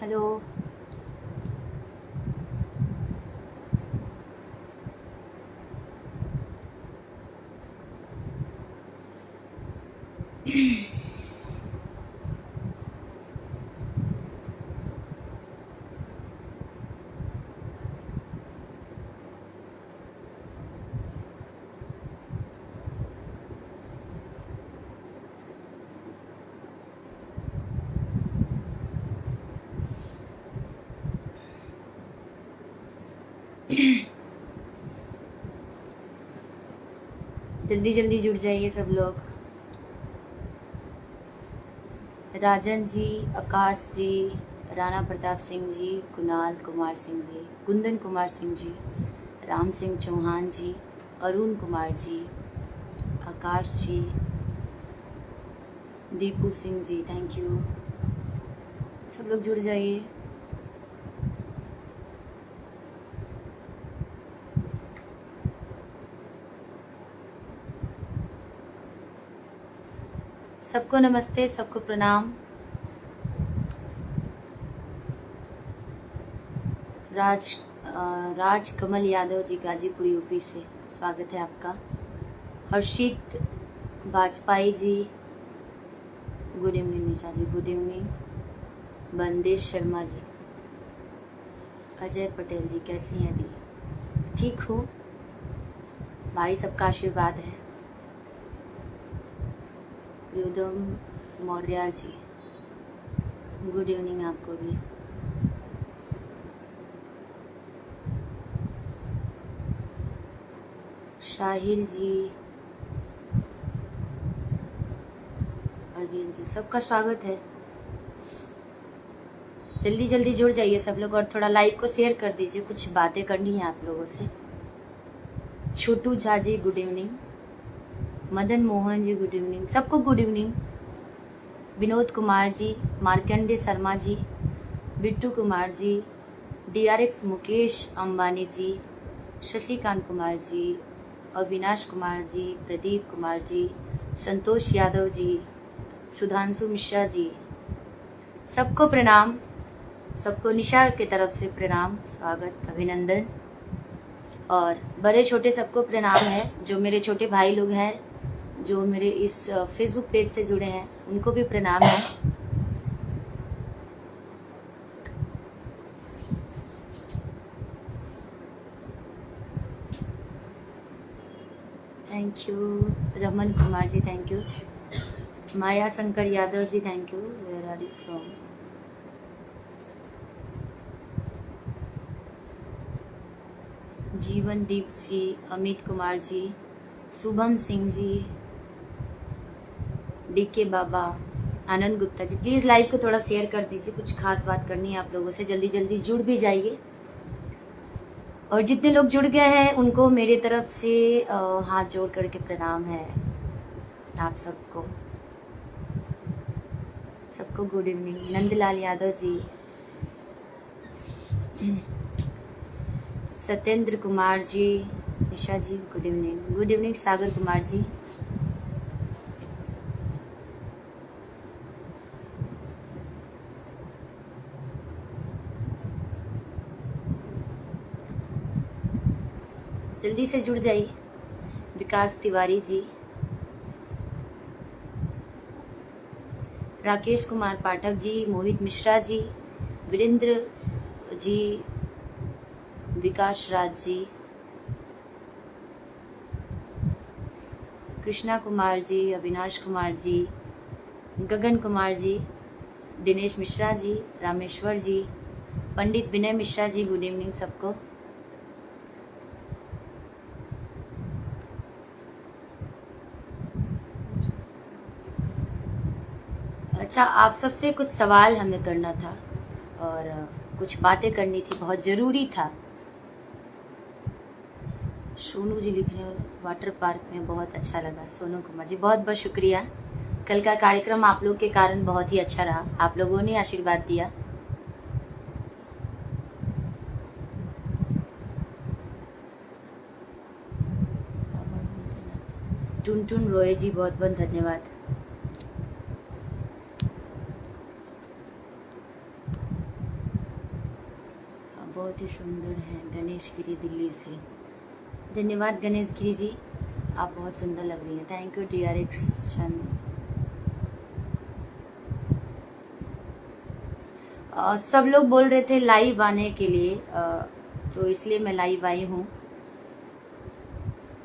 Hello. जल्दी जल्दी जुड़ जाइए सब लोग। राजन जी, आकाश जी, राणा प्रताप सिंह जी, कुणाल कुमार सिंह जी, कुंदन कुमार सिंह जी, राम सिंह चौहान जी, अरुण कुमार जी, आकाश जी, दीपू सिंह जी, थैंक यू। सब लोग जुड़ जाइए। सबको नमस्ते, सबको प्रणाम। राज कमल यादव जी, गाजीपुर यूपी से स्वागत है आपका। हर्षित वाजपेयी जी, गुड इवनिंग। निशा जी, गुड इवनिंग। बंदेश शर्मा जी, अजय पटेल जी, कैसी हैं दी? ठीक हो भाई, सबका आशीर्वाद है। प्रियोदम मौर्य जी, गुड इवनिंग आपको भी। शाहिल जी, अरविंद जी, सबका स्वागत है। जल्दी जल्दी जुड़ जाइए सब लोग और थोड़ा लाइव को शेयर कर दीजिए, कुछ बातें करनी है आप लोगों से। छोटू Jha ji, good evening. Madan Mohan ji, good evening. सबको good evening. Vinod Kumar ji, Markande Sharma ji, Bittu Kumar ji, DRX Mukesh Ambani जी, शशिकांत कुमार जी, अविनाश कुमार जी, प्रदीप कुमार जी, संतोष यादव जी, सुधांशु मिश्रा जी, सबको प्रणाम। सबको निशा की तरफ से प्रणाम, स्वागत, अभिनंदन। और बड़े छोटे सबको प्रणाम है। जो मेरे छोटे भाई लोग हैं, जो मेरे इस फेसबुक पेज से जुड़े हैं, उनको भी प्रणाम है। Thank you. Raman Kumar ji, thank you. Maya Shankar Yadav ji, thank you. Where are you from? Jeevandeep ji, Amit Kumar ji, Shubham Singh ji, DK Baba, Anand Gupta ji, please live को थोड़ा शेयर कर दीजिए। कुछ खास बात करनी है आप लोगों से, जल्दी जल्दी जुड़ भी जाइए। और जितने लोग जुड़ गए हैं उनको मेरे तरफ से हाथ जोड़ करके प्रणाम है आप सबको। सबको गुड इवनिंग। नंदलाल यादव जी, सत्येंद्र कुमार जी, निशा जी, good evening. Good evening Sagar Kumar ji. जल्दी से जुड़ जाइए। विकास तिवारी जी, राकेश कुमार पाठक जी, मोहित मिश्रा जी, वीरेंद्र जी, विकास राज जी, कृष्णा कुमार जी, अविनाश कुमार जी, गगन कुमार जी, दिनेश मिश्रा जी, रामेश्वर जी, पंडित विनय मिश्रा जी, गुड इवनिंग सबको। अच्छा, आप सबसे कुछ सवाल हमें करना था और कुछ बातें करनी थी, बहुत ज़रूरी था। सोनू जी लिख रहे हो वाटर पार्क में बहुत अच्छा लगा। सोनू कुमार जी, बहुत बहुत शुक्रिया। कल का कार्यक्रम आप लोग के कारण बहुत ही अच्छा रहा, आप लोगों ने आशीर्वाद दिया। टुनटुन रॉय जी, बहुत बहुत धन्यवाद। बहुत ही सुंदर है। गणेश गिरी दिल्ली से, धन्यवाद गणेश गिरी जी, आप बहुत सुंदर लग रही हैं। Thank you DRX। सब लोग बोल रहे थे लाइव आने के लिए, तो इसलिए मैं लाइव आई हूँ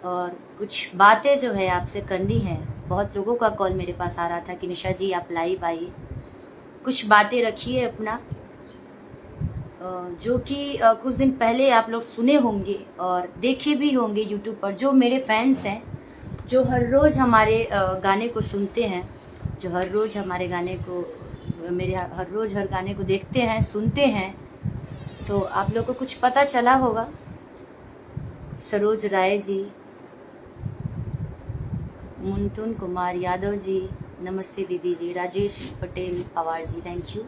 और कुछ बातें जो है आपसे करनी है। बहुत लोगों का कॉल मेरे पास आ रहा था कि निशा जी आप लाइव आइए, कुछ बातें रखिए अपना, जो कि कुछ दिन पहले आप लोग सुने होंगे और देखे भी होंगे यूट्यूब पर। जो मेरे फैंस हैं, जो हर रोज़ हमारे गाने को सुनते हैं, जो हर रोज़ हमारे गाने को हर रोज़ हर गाने को देखते हैं, सुनते हैं, तो आप लोग को कुछ पता चला होगा। सरोज राय जी, मुंटुन कुमार यादव जी, नमस्ते दीदी जी। Rajesh Patel Pawar ji, thank you.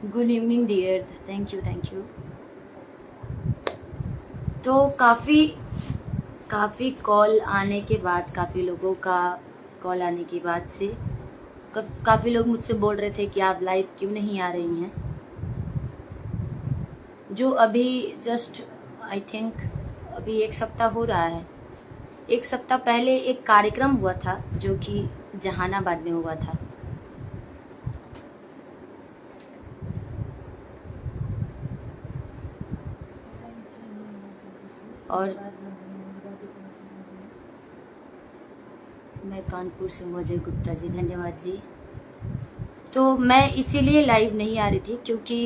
Good evening dear, thank you. तो काफ़ी कॉल आने के बाद, काफ़ी लोगों का कॉल आने के बाद से काफ़ी लोग मुझसे बोल रहे थे कि आप लाइव क्यों नहीं आ रही हैं। जो अभी जस्ट आई थिंक अभी 1 सप्ताह हो रहा है, 1 सप्ताह पहले एक कार्यक्रम हुआ था जो कि जहानाबाद में हुआ था। और मैं कानपुर से हूँ, अजय गुप्ता जी, धन्यवाद जी। तो मैं इसीलिए लाइव नहीं आ रही थी क्योंकि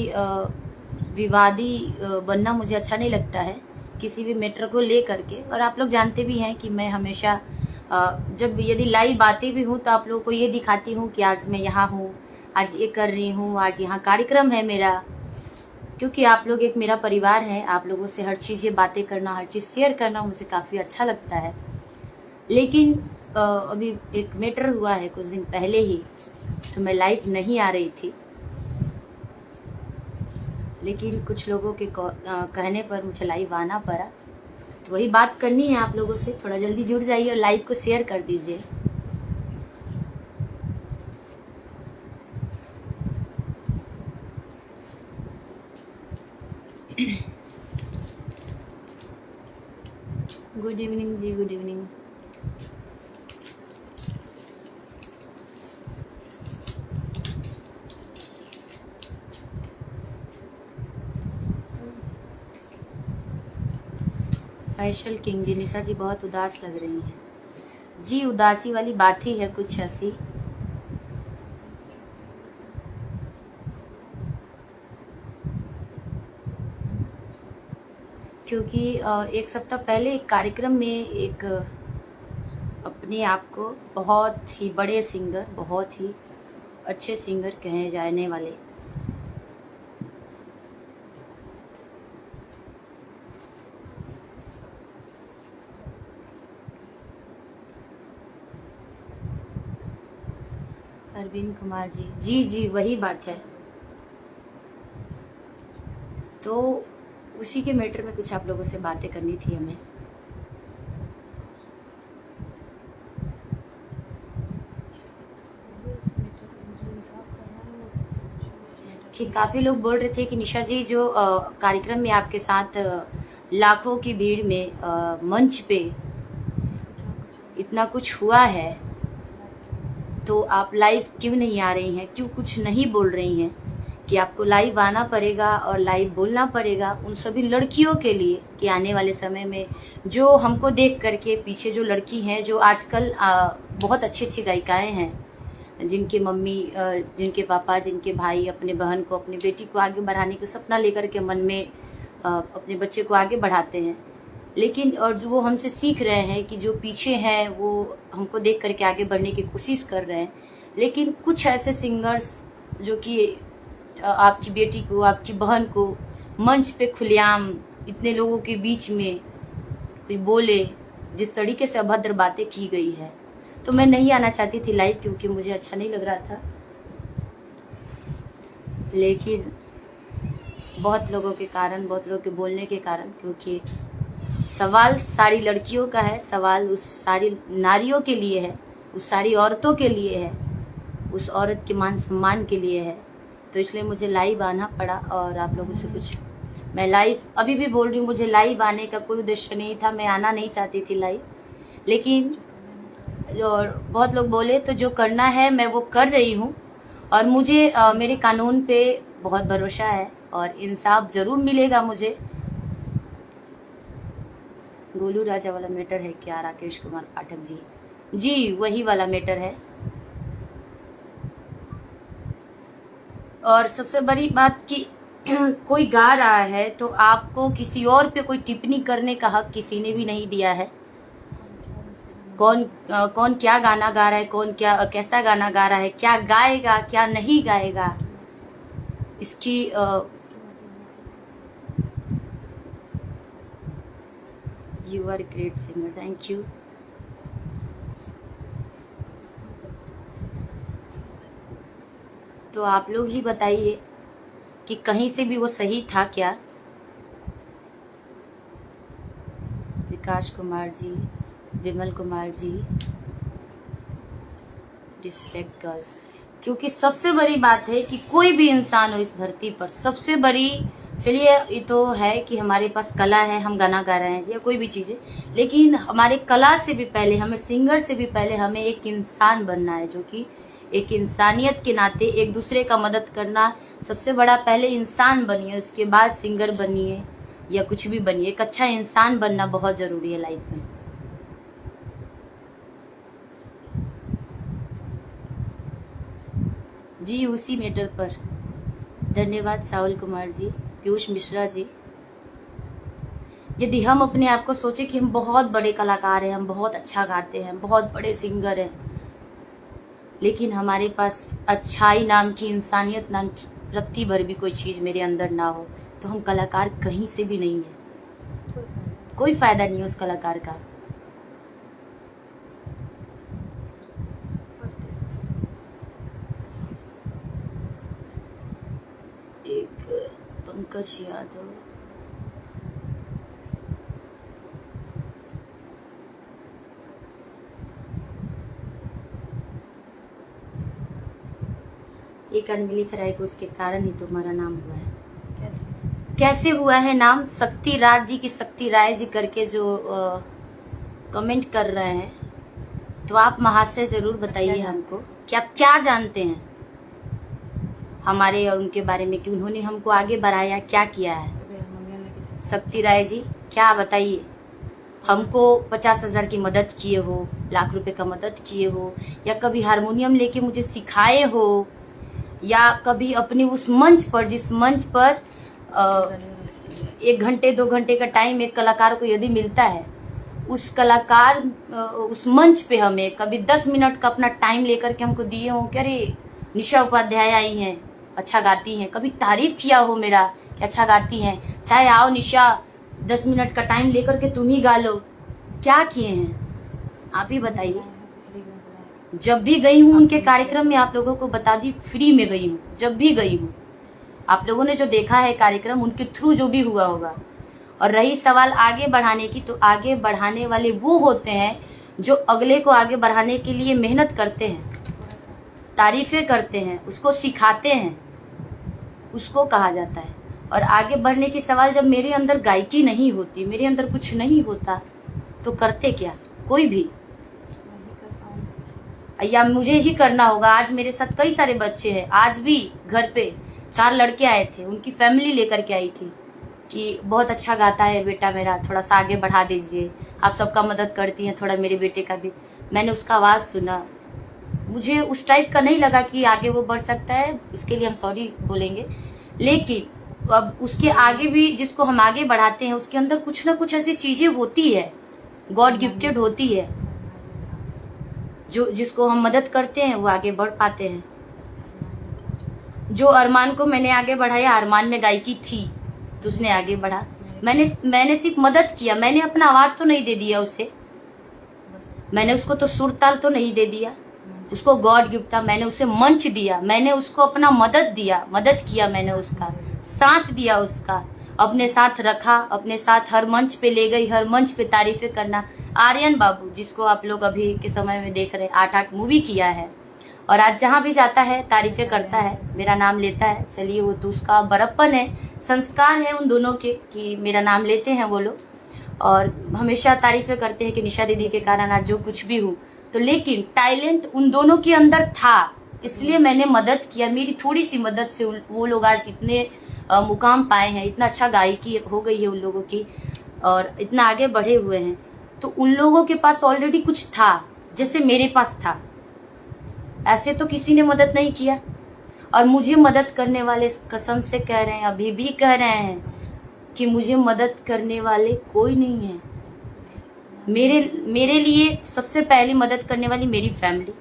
विवादी बनना मुझे अच्छा नहीं लगता है किसी भी मैटर को ले करके। और आप लोग जानते भी हैं कि मैं हमेशा जब यदि लाइव आती भी हूँ तो आप लोगों को ये दिखाती हूँ कि आज मैं यहाँ हूँ, आज ये कर रही हूँ, आज यहाँ कार्यक्रम है मेरा, क्योंकि आप लोग एक मेरा परिवार है। आप लोगों से हर चीज़ ये बातें करना, हर चीज़ शेयर करना मुझे काफ़ी अच्छा लगता है। लेकिन अभी एक मैटर हुआ है कुछ दिन पहले ही, तो मैं लाइव नहीं आ रही थी। लेकिन कुछ लोगों के कहने पर मुझे लाइव आना पड़ा, तो वही बात करनी है आप लोगों से। थोड़ा जल्दी जुड़ जाइए और लाइव को शेयर कर दीजिए। गुड इवनिंग जी, गुड इवनिंग। फैशल किंग जी, निशा जी बहुत उदास लग रही हैं जी। उदासी वाली बात ही है कुछ ऐसी। क्योंकि 1 सप्ताह पहले एक कार्यक्रम में एक अपने आप को बहुत ही बड़े सिंगर, बहुत ही अच्छे सिंगर कहे जाने वाले अरविंद कुमार जी, जी वही बात है। तो उसी के मैटर में कुछ आप लोगों से बातें करनी थी हमें। कि काफ़ी लोग बोल रहे थे कि निशा जी जो कार्यक्रम में आपके साथ लाखों की भीड़ में मंच पे इतना कुछ हुआ है, तो आप लाइव क्यों नहीं आ रही हैं, क्यों कुछ नहीं बोल रही हैं कि आपको लाइव आना पड़ेगा और लाइव बोलना पड़ेगा उन सभी लड़कियों के लिए कि आने वाले समय में जो हमको देख करके पीछे जो लड़की हैं, जो आजकल बहुत अच्छी अच्छी गायिकाएँ हैं, जिनके मम्मी, जिनके पापा, जिनके भाई अपने बहन को, अपनी बेटी को आगे बढ़ाने का सपना लेकर के मन में अपने बच्चे को आगे बढ़ाते हैं। लेकिन और जो वो हमसे सीख रहे हैं कि जो पीछे हैं वो हमको देख करके आगे बढ़ने की कोशिश कर रहे हैं। लेकिन कुछ ऐसे सिंगर्स जो कि आपकी बेटी को, आपकी बहन को मंच पे खुलेआम इतने लोगों के बीच में कोई बोले, जिस तरीके से अभद्र बातें की गई है, तो मैं नहीं आना चाहती थी लाइव क्योंकि मुझे अच्छा नहीं लग रहा था। लेकिन बहुत लोगों के कारण, बहुत लोगों के बोलने के कारण, क्योंकि सवाल सारी लड़कियों का है, सवाल उस सारी नारियों के लिए है, उस सारी औरतों के लिए है, उस औरत के मान सम्मान के लिए है, तो इसलिए मुझे लाइव आना पड़ा और आप लोगों से कुछ मैं लाइव अभी भी बोल रही हूँ, मुझे लाइव आने का कोई उद्देश्य नहीं था, मैं आना नहीं चाहती थी लाइव, लेकिन और बहुत लोग बोले तो जो करना है मैं वो कर रही हूँ। और मुझे मेरे कानून पे बहुत भरोसा है और इंसाफ ज़रूर मिलेगा मुझे। गोलू राजा वाला मैटर है क्या राकेश कुमार पाठक जी? जी वही वाला मैटर है। और सबसे बड़ी बात कि कोई गा रहा है तो आपको किसी और पे कोई टिप्पणी करने का हक किसी ने भी नहीं दिया है। कौन क्या गाना गा रहा है, कौन क्या कैसा गाना गा रहा है, क्या गाएगा क्या नहीं गाएगा, इसकी you are great singer, thank you. तो आप लोग ही बताइए कि कहीं से भी वो सही था क्या? विकास कुमार जी, विमल कुमार जी, रिस्पेक्ट गर्ल्स। क्योंकि सबसे बड़ी बात है कि कोई भी इंसान हो इस धरती पर, सबसे बड़ी, चलिए ये तो है कि हमारे पास कला है, हम गाना गा रहे हैं या कोई भी चीज़ है, लेकिन हमारे कला से भी पहले, हमें सिंगर से भी पहले हमें एक इंसान बनना है, जो कि एक इंसानियत के नाते एक दूसरे का मदद करना। सबसे बड़ा पहले इंसान बनिए, उसके बाद सिंगर बनिए या कुछ भी बनिए। एक अच्छा इंसान बनना बहुत ज़रूरी है लाइफ में। जी उसी मैटर पर धन्यवाद साहुल कुमार जी, पीयूष मिश्रा जी। यदि हम अपने आप को सोचे कि हम बहुत बड़े कलाकार हैं, हम बहुत अच्छा गाते हैं, बहुत बड़े सिंगर हैं, लेकिन हमारे पास अच्छाई नाम की, इंसानियत नाम की रत्ती भर भी कोई चीज़ मेरे अंदर ना हो, तो हम कलाकार कहीं से भी नहीं है। कोई फायदा नहीं है उस कलाकार का। एक पंकज यादव, एक आदमी लिख रहा है कि उसके कारण ही तुम्हारा नाम हुआ है। कैसे हुआ है नाम? शक्ति राज जी की, शक्ति राय जी करके जो कमेंट कर रहे हैं, तो आप महाशय जरूर बताइए हमको कि आप क्या जानते हैं हमारे और उनके बारे में, कि उन्होंने हमको आगे बढ़ाया, क्या किया है। शक्ति राय जी क्या बताइए, हमको 50,000 की मदद किए हो, लाख रुपए का मदद किए हो, या कभी हारमोनियम लेके मुझे सिखाए हो, या कभी अपने उस मंच पर, जिस मंच पर 1 घंटे 2 घंटे का टाइम एक कलाकार को यदि मिलता है, उस कलाकार उस मंच पे हमें कभी 10 मिनट का अपना टाइम लेकर के हमको दिए हो कि अरे निशा उपाध्याय आई हैं, अच्छा गाती हैं, कभी तारीफ किया हो मेरा कि अच्छा गाती हैं, चाहे आओ निशा 10 मिनट का टाइम लेकर के तुम ही गा लो, क्या किए हैं आप ही बताइए। जब भी गई हूँ उनके कार्यक्रम में, आप लोगों को बता दी, फ्री में गई हूँ, जब भी गई हूँ। आप लोगों ने जो देखा है कार्यक्रम, उनके थ्रू जो भी हुआ होगा। और रही सवाल आगे बढ़ाने की, तो आगे बढ़ाने वाले वो होते हैं जो अगले को आगे बढ़ाने के लिए मेहनत करते हैं, तारीफें करते हैं, उसको सिखाते हैं, उसको कहा जाता है। और आगे बढ़ने की सवाल, जब मेरे अंदर गायकी नहीं होती, मेरे अंदर कुछ नहीं होता, तो करते क्या कोई भी, या मुझे ही करना होगा। आज मेरे साथ कई सारे बच्चे हैं, आज भी घर पे 4 लड़के आए थे, उनकी फैमिली लेकर के आई थी कि बहुत अच्छा गाता है बेटा मेरा, थोड़ा सा आगे बढ़ा दीजिए, आप सबका मदद करती हैं, थोड़ा मेरे बेटे का भी। मैंने उसका आवाज़ सुना, मुझे उस टाइप का नहीं लगा कि आगे वो बढ़ सकता है, उसके लिए हम सॉरी बोलेंगे, लेकिन अब उसके आगे भी जिसको हम आगे बढ़ाते हैं, उसके अंदर कुछ ना कुछ ऐसी चीज़ें होती है, गॉड गिफ्टेड होती है, जो जिसको हम मदद करते हैं वो आगे बढ़ पाते हैं। जो अरमान को मैंने आगे बढ़ाया, अरमान में गायकी थी तो उसने आगे बढ़ा, मैंने सिर्फ मदद किया, मैंने अपना आवाज तो नहीं दे दिया उसे, मैंने उसको तो सुर ताल तो नहीं दे दिया, उसको गॉड गिफ्ट था, मैंने उसे मंच दिया, मैंने उसको अपना मदद किया, मैंने उसका साथ दिया, उसका अपने साथ रखा, अपने साथ हर मंच पे ले गई, हर मंच पे तारीफें करना। आर्यन बाबू जिसको आप लोग अभी के समय में देख रहे हैं, 8 मूवी किया है, और आज जहाँ भी जाता है तारीफें करता है, मेरा नाम लेता है। चलिए वो तो उसका बड़प्पन है, संस्कार है उन दोनों के कि मेरा नाम लेते हैं वो लोग, और हमेशा तारीफें करते हैं कि निशा दीदी के कारण आज जो कुछ भी हूँ। तो लेकिन टैलेंट उन दोनों के अंदर था, इसलिए मैंने मदद किया। मेरी थोड़ी सी मदद से वो लोग आज इतने मुकाम पाए हैं, इतना अच्छा गायकी हो गई है उन लोगों की, और इतना आगे बढ़े हुए हैं। तो उन लोगों के पास ऑलरेडी कुछ था, जैसे मेरे पास था। ऐसे तो किसी ने मदद नहीं किया, और मुझे मदद करने वाले कसम से कह रहे हैं, अभी भी कह रहे हैं कि मुझे मदद करने वाले कोई नहीं है। मेरे लिए सबसे पहली मदद करने वाली मेरी फैमिली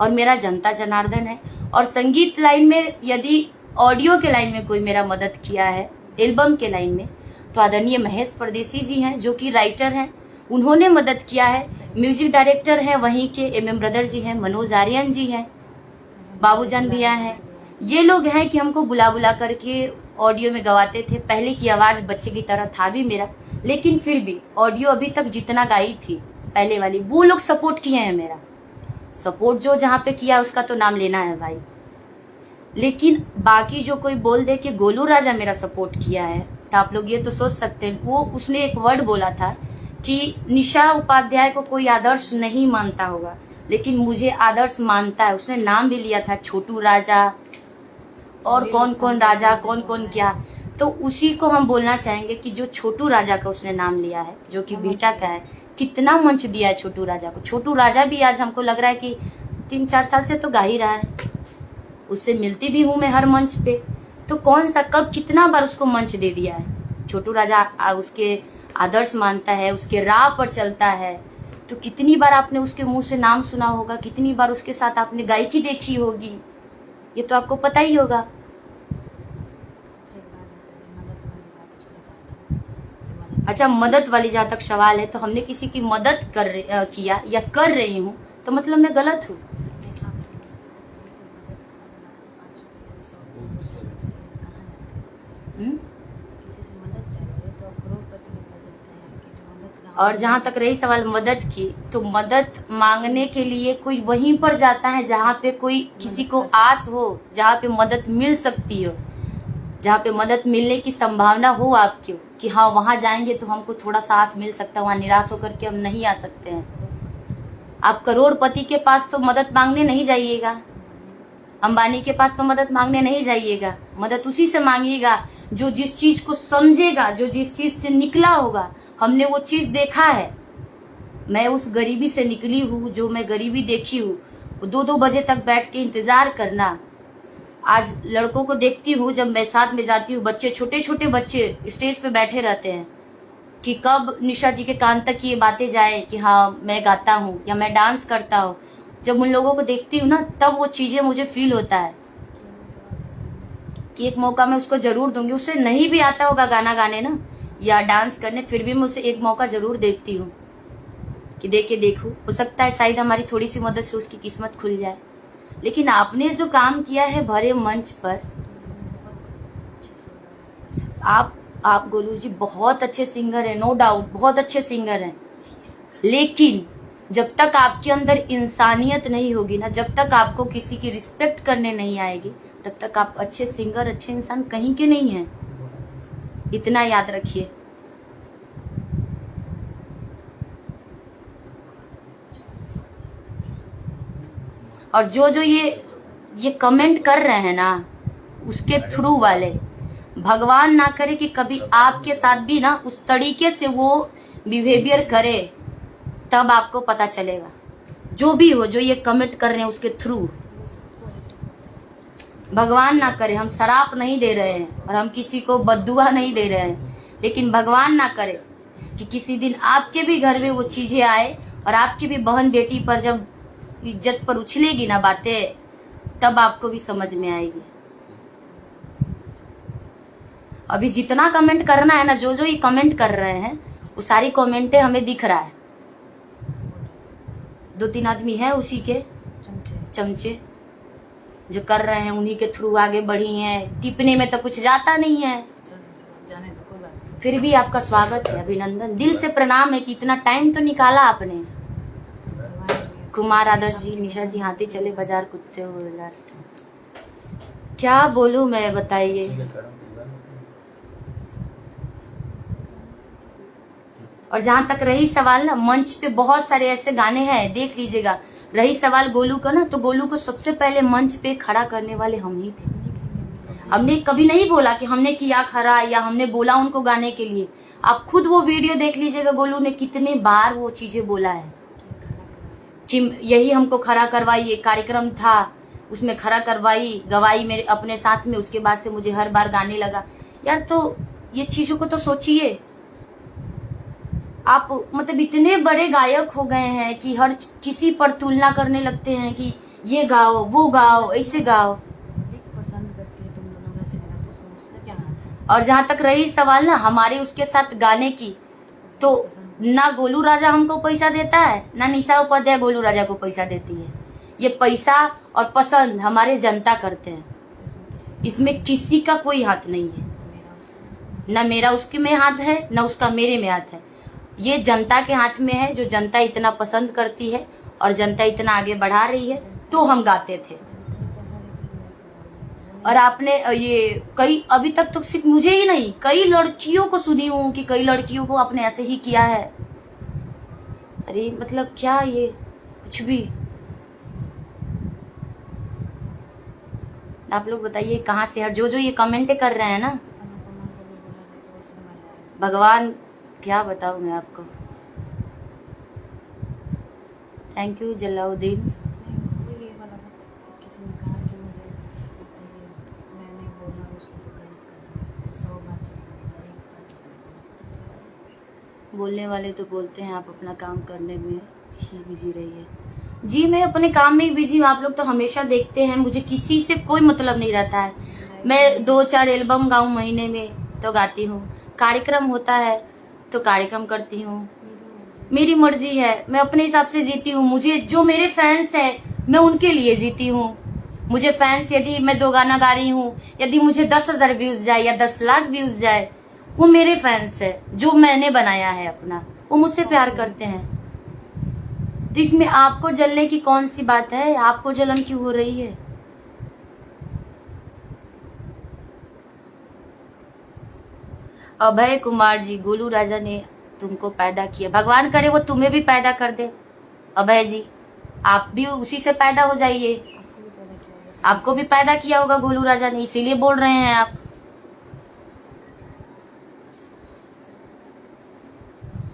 और मेरा जनता जनार्दन है। और संगीत लाइन में, यदि ऑडियो के लाइन में कोई मेरा मदद किया है, एल्बम के लाइन में, तो आदरणीय महेश परदेसी जी हैं, जो कि राइटर हैं, उन्होंने मदद किया है। म्यूजिक डायरेक्टर हैं वहीं के MM ब्रदर जी हैं, मनोज आर्यन जी हैं, बाबूजान भैया हैं। ये लोग हैं कि हमको बुला बुला करके ऑडियो में गवाते थे। पहले की आवाज़ बच्चे की तरह था भी मेरा, लेकिन फिर भी ऑडियो अभी तक जितना गाई थी पहले वाली, वो लोग सपोर्ट किए हैं। मेरा सपोर्ट जो जहाँ पे किया उसका तो नाम लेना है भाई। लेकिन बाकी जो कोई बोल दे कि गोलू राजा मेरा सपोर्ट किया है, तो आप लोग ये तो सोच सकते हैं। वो उसने एक वर्ड बोला था कि निशा उपाध्याय को कोई आदर्श नहीं मानता होगा, लेकिन मुझे आदर्श मानता है। उसने नाम भी लिया था, छोटू राजा और कौन कौन राजा, कौन कौन क्या। तो उसी को हम बोलना चाहेंगे कि जो छोटू राजा का उसने नाम लिया है, जो कि बेटा का है, कितना मंच दिया है छोटू राजा को। छोटू राजा भी आज हमको लग रहा है कि 3-4 साल से तो गा ही रहा है। उससे मिलती भी हूँ मैं हर मंच पे, तो कौन सा कब कितना बार उसको मंच दे दिया है। छोटू राजा उसके आदर्श मानता है, उसके राह पर चलता है। तो कितनी बार आपने उसके मुंह से नाम सुना होगा, कितनी बार उसके साथ आपने गायकी देखी होगी, ये तो आपको पता ही होगा। अच्छा, मदद वाली जहाँ तक सवाल है, तो हमने किसी की मदद किया या कर रही हूँ तो मतलब मैं गलत हूँ। और जहाँ तक रही सवाल मदद की, तो मदद मांगने के लिए कोई वहीं पर जाता है जहाँ पे कोई किसी को आस हो, जहाँ पे मदद मिल सकती हो, जहाँ पे मदद मिलने की संभावना हो आपकी, कि हाँ वहाँ जाएंगे तो हमको थोड़ा सा आस मिल सकता है, वहाँ निराश होकर के हम नहीं आ सकते हैं। आप करोड़पति के पास तो मदद मांगने नहीं जाइएगा, अंबानी के पास तो मदद मांगने नहीं जाइएगा। मदद उसी से मांगिएगा जो जिस चीज को समझेगा, जो जिस चीज से निकला होगा। हमने वो चीज देखा है। मैं उस गरीबी से निकली हूँ, जो मैं गरीबी देखी हूँ, वो 2-2 बजे तक बैठ के इंतजार करना। आज लड़कों को देखती हूँ, जब मैं साथ में जाती हूँ, बच्चे, छोटे छोटे बच्चे स्टेज पे बैठे रहते हैं कि कब निशा जी के कान तक ये बातें जाए कि हाँ मैं गाता हूँ या मैं डांस करता हूँ। जब उन लोगों को देखती हूँ ना, तब वो चीज़ें मुझे फील होता है कि एक मौका मैं उसको ज़रूर दूंगी। उसे नहीं भी आता होगा गाना गाने ना या डांस करने, फिर भी मैं उसे एक मौका ज़रूर देखती हूँ कि देखूँ, हो सकता है शायद हमारी थोड़ी सी मदद से उसकी किस्मत खुल जाए। लेकिन आपने जो काम किया है भरे मंच पर, आप गोलू जी बहुत अच्छे सिंगर हैं, नो डाउट बहुत अच्छे सिंगर हैं। लेकिन जब तक आपके अंदर इंसानियत नहीं होगी ना, जब तक आपको किसी की रिस्पेक्ट करने नहीं आएगी, तब तक आप अच्छे सिंगर, अच्छे इंसान कहीं के नहीं हैं। इतना याद रखिए। और जो ये कमेंट कर रहे हैं ना, उसके थ्रू वाले, भगवान ना करे कि कभी आपके साथ भी ना उस तरीके से वो बिहेवियर करे, तब आपको पता चलेगा। जो भी हो, जो ये कमेंट कर रहे हैं उसके थ्रू, भगवान ना करे, हम शराप नहीं दे रहे हैं और हम किसी को बद्दुआ नहीं दे रहे हैं, लेकिन भगवान ना करे कि किसी दिन आपके भी घर में वो चीजें आए और आपकी भी बहन बेटी पर जब इज्जत पर उछलेगी ना बातें, तब आपको भी समझ में आएगी। अभी जितना कमेंट करना है ना, जो ये कमेंट कर रहे हैं, वो सारी कमेंटें हमें दिख रहा है। 2-3 आदमी है उसी के चमचे जो कर रहे हैं, उन्हीं के थ्रू आगे बढ़ी हैं। टिपने में तो कुछ जाता नहीं है, फिर भी आपका स्वागत है, अभिनंदन, दिल से प्रणाम है कि इतना टाइम तो निकाला आपने। कुमार आदर्श जी, निशा जी, हाथी चले बाजार कुत्ते हो बाजार। क्या बोलूं मैं, बताइए। और जहां तक रही सवाल ना, मंच पे बहुत सारे ऐसे गाने हैं, देख लीजिएगा। रही सवाल गोलू का ना, तो गोलू को सबसे पहले मंच पे खड़ा करने वाले हम ही थे। हमने कभी नहीं बोला कि हमने किया खड़ा या हमने बोला उनको गाने के लिए। आप खुद वो वीडियो देख लीजिएगा, गोलू ने कितने बार वो चीजें बोला है कि यही हमको खड़ा करवाई, ये कार्यक्रम था उसमें खड़ा करवाई, गवाई मेरे अपने साथ में, उसके बाद से मुझे हर बार गाने लगा। यार तो ये चीजों को तो सोचिए आप। मतलब इतने बड़े गायक हो गए हैं कि हर किसी पर तुलना करने लगते हैं कि ये गाओ, वो गाओ, ऐसे गाओ। पसंद करती है तुम दोनों का चेहरा, तो उसका क्या हाथ है। और जहां तक रही सवाल ना हमारे उसके साथ गाने की, तो ना गोलू राजा हमको पैसा देता है, ना निशा उपाध्याय गोलू राजा को पैसा देती है। ये पैसा और पसंद हमारे जनता करते हैं, इसमें किसी का कोई हाथ नहीं है। ना मेरा उसके में हाथ है, ना उसका मेरे में हाथ है। ये जनता के हाथ में है, जो जनता इतना पसंद करती है और जनता इतना आगे बढ़ा रही है, तो हम गाते थे। और आपने ये कई, अभी तक तो सिर्फ मुझे ही नहीं, कई लड़कियों को सुनी हूँ कि कई लड़कियों को आपने ऐसे ही किया है। अरे मतलब क्या ये कुछ भी। आप लोग बताइए कहाँ से है जो ये कमेंट कर रहे हैं ना, भगवान क्या बताऊं मैं आपको। Thank you Jalauddin. बोलने वाले तो बोलते हैं, आप अपना काम करने में ही बिजी रहिए। जी मैं अपने काम में ही बिजी हूँ, आप लोग तो हमेशा देखते हैं, मुझे किसी से कोई मतलब नहीं रहता है। मैं 2-4 एल्बम गाऊँ महीने में तो गाती हूँ, कार्यक्रम होता है तो कार्यक्रम करती हूँ, मेरी मर्जी है, मैं अपने हिसाब से जीती हूँ। मुझे जो मेरे फैंस हैं मैं उनके लिए जीती हूँ। मुझे फैंस, यदि मैं 2 गाना गा रही हूँ, यदि मुझे 10,000 व्यूज जाए या 10 लाख व्यूज जाए, वो मेरे फैंस है, जो मैंने बनाया है अपना, वो मुझसे प्यार करते हैं। तो इसमें आपको जलने की कौन सी बात है, आपको जलन क्यों हो रही है। अभय कुमार जी, गोलू राजा ने तुमको पैदा किया, भगवान करे वो तुम्हें भी पैदा कर दे। अभय जी आप भी उसी से पैदा हो जाइए, आपको भी पैदा किया होगा गोलू राजा ने, इसीलिए बोल रहे हैं आप।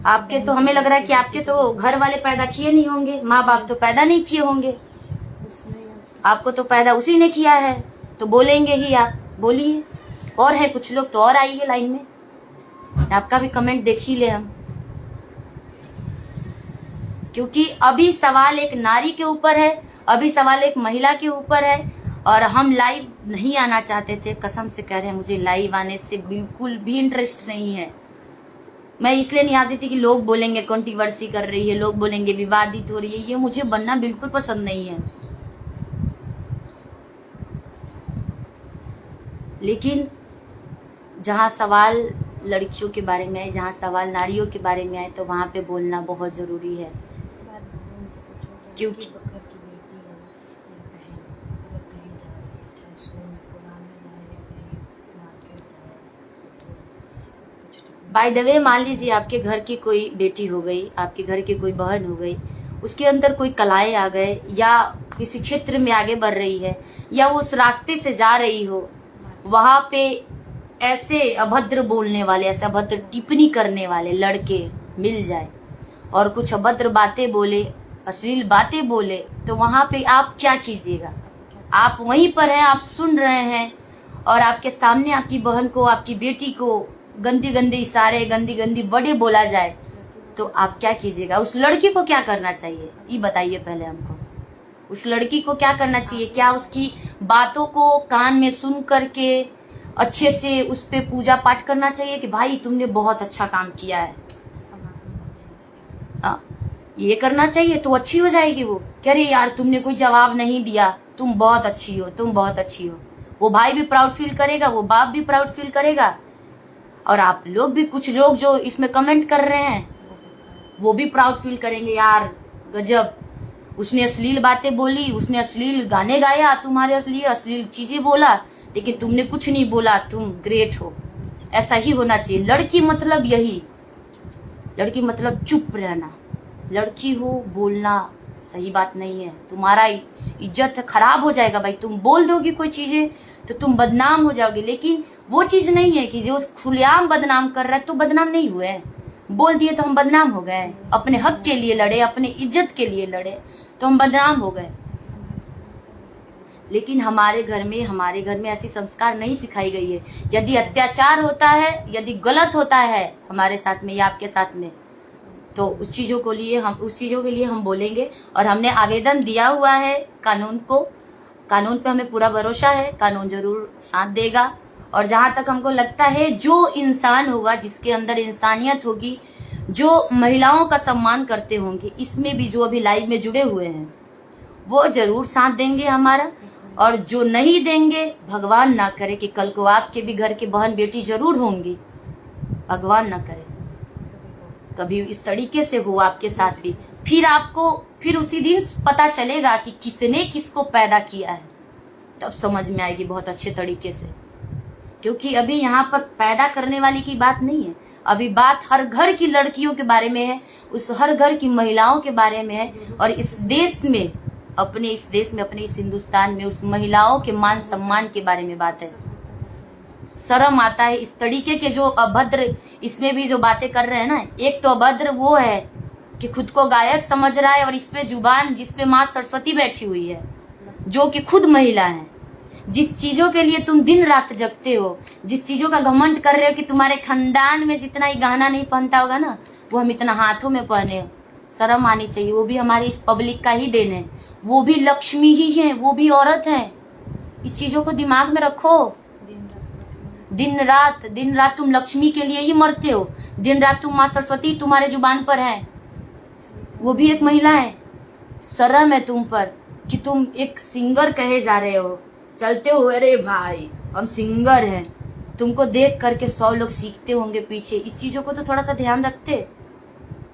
आपके तो हमें लग रहा है कि आपके तो घर वाले पैदा किए नहीं होंगे, माँ बाप तो पैदा नहीं किए होंगे, आपको तो पैदा उसी ने किया है, तो बोलेंगे ही आप, बोलिए। और है कुछ लोग तो और आइए लाइन में, आपका भी कमेंट देख ही ले हम, क्योंकि अभी सवाल एक नारी के ऊपर है, अभी सवाल एक महिला के ऊपर है। और हम लाइव नहीं आना चाहते थे, कसम से कह रहे हैं, मुझे लाइव आने से बिल्कुल भी इंटरेस्ट नहीं है। मैं इसलिए नहीं आती थी कि लोग बोलेंगे कंट्रोवर्सी कर रही है, लोग बोलेंगे विवादित हो रही है, ये मुझे बनना बिल्कुल पसंद नहीं है। लेकिन जहाँ सवाल लड़कियों के बारे में आए, जहाँ सवाल नारियों के बारे में आए, तो वहाँ पे बोलना बहुत ज़रूरी है। क्योंकि बाय द वे, मान लीजिए आपके घर की कोई बेटी हो गई, आपके घर की कोई बहन हो गई, उसके अंदर कोई कलाएं आ गए, या किसी क्षेत्र में आगे बढ़ रही है, या वो उस रास्ते से जा रही हो, वहां पे ऐसे अभद्र बोलने वाले, ऐसे अभद्र टिप्पणी करने वाले लड़के मिल जाए और कुछ अभद्र बातें बोले, अश्लील बातें बोले, तो वहां पे आप क्या कीजिएगा। आप वहीं पर हैं, आप सुन रहे हैं, और आपके सामने आपकी बहन को, आपकी बेटी को गंदी गंदी इशारे, गंदी गंदी वर्डे बोला जाए, तो आप क्या कीजिएगा। उस लड़की को क्या करना चाहिए ये बताइए पहले हमको। उस लड़की को क्या करना चाहिए, क्या उसकी बातों को कान में सुन करके अच्छे से उस पे पूजा पाठ करना चाहिए कि भाई तुमने बहुत अच्छा काम किया है, ये करना चाहिए तो अच्छी हो जाएगी वो, कह रही यार तुमने कोई जवाब नहीं दिया, तुम बहुत अच्छी हो, तुम बहुत अच्छी हो। वो भाई भी प्राउड फील करेगा, वो बाप भी प्राउड फील करेगा, और आप लोग भी, कुछ लोग जो इसमें कमेंट कर रहे हैं वो भी प्राउड फील करेंगे, यार गजब, उसने अश्लील बातें बोली, उसने अश्लील गाने गाया, तुम्हारे लिए अश्लील चीजें बोला, लेकिन तुमने कुछ नहीं बोला, तुम ग्रेट हो। ऐसा ही होना चाहिए। लड़की मतलब यही, लड़की मतलब चुप रहना। लड़की हो बोलना सही बात नहीं है, तुम्हारा इज्जत खराब हो जाएगा भाई। तुम बोल दोगी कोई चीजें तो तुम बदनाम हो जाओगे, लेकिन वो चीज नहीं है कि जो खुलेआम बदनाम कर रहा है तो बदनाम नहीं हुए, बोल दिए तो हम बदनाम हो गए। अपने हक के लिए लड़े, अपने इज्जत के लिए लड़े तो हम बदनाम हो गए। लेकिन हमारे घर में ऐसी संस्कार नहीं सिखाई गई है। यदि अत्याचार होता है, यदि गलत होता है हमारे साथ में या आपके साथ में, तो उस चीजों के लिए हम बोलेंगे। और हमने आवेदन दिया हुआ है कानून को, कानून पे हमें पूरा भरोसा है, कानून जरूर साथ देगा। और जहां तक हमको लगता है, जो इंसान होगा जिसके अंदर इंसानियत होगी, जो महिलाओं का सम्मान करते होंगे, इसमें भी जो अभी लाइव में जुड़े हुए हैं, वो जरूर साथ देंगे हमारा। और जो नहीं देंगे, भगवान ना करे कि कल को आपके भी घर के बहन बेटी जरूर होंगी, भगवान ना करे कभी इस तरीके से हो आपके साथ भी। फिर उसी दिन पता चलेगा कि किसने किसको पैदा किया है, तब समझ में आएगी बहुत अच्छे तरीके से। क्योंकि अभी यहाँ पर पैदा करने वाली की बात नहीं है, अभी बात हर घर की लड़कियों के बारे में है, उस हर घर की महिलाओं के बारे में है। और इस देश में, अपने इस हिंदुस्तान में उस महिलाओं के मान सम्मान के बारे में बात है। शर्म आता है इस तरीके के जो अभद्र इसमें भी जो बातें कर रहे हैं ना। एक तो अभद्र वो है कि खुद को गायक समझ रहा है, और इस पे जुबान जिसपे माँ सरस्वती बैठी हुई है, जो कि खुद महिला है। जिस चीजों के लिए तुम दिन रात जगते हो, जिस चीजों का घमंड कर रहे हो कि तुम्हारे खानदान में जितना ही गहना नहीं पहनता होगा ना, वो हम इतना हाथों में पहने। शर्म आनी चाहिए। वो भी हमारी इस पब्लिक का ही देन है, वो भी लक्ष्मी ही है, वो भी औरत है। इस चीजों को दिमाग में रखो। दिन रात तुम लक्ष्मी के लिए ही मरते हो। दिन रात तुम माँ सरस्वती तुम्हारे जुबान पर है, वो भी एक महिला है। शर्म है तुम पर कि तुम एक सिंगर कहे जा रहे हो, चलते हो, अरे भाई हम सिंगर हैं। तुमको देख करके 100 लोग सीखते होंगे पीछे। इस चीजों को तो थोड़ा सा ध्यान रखते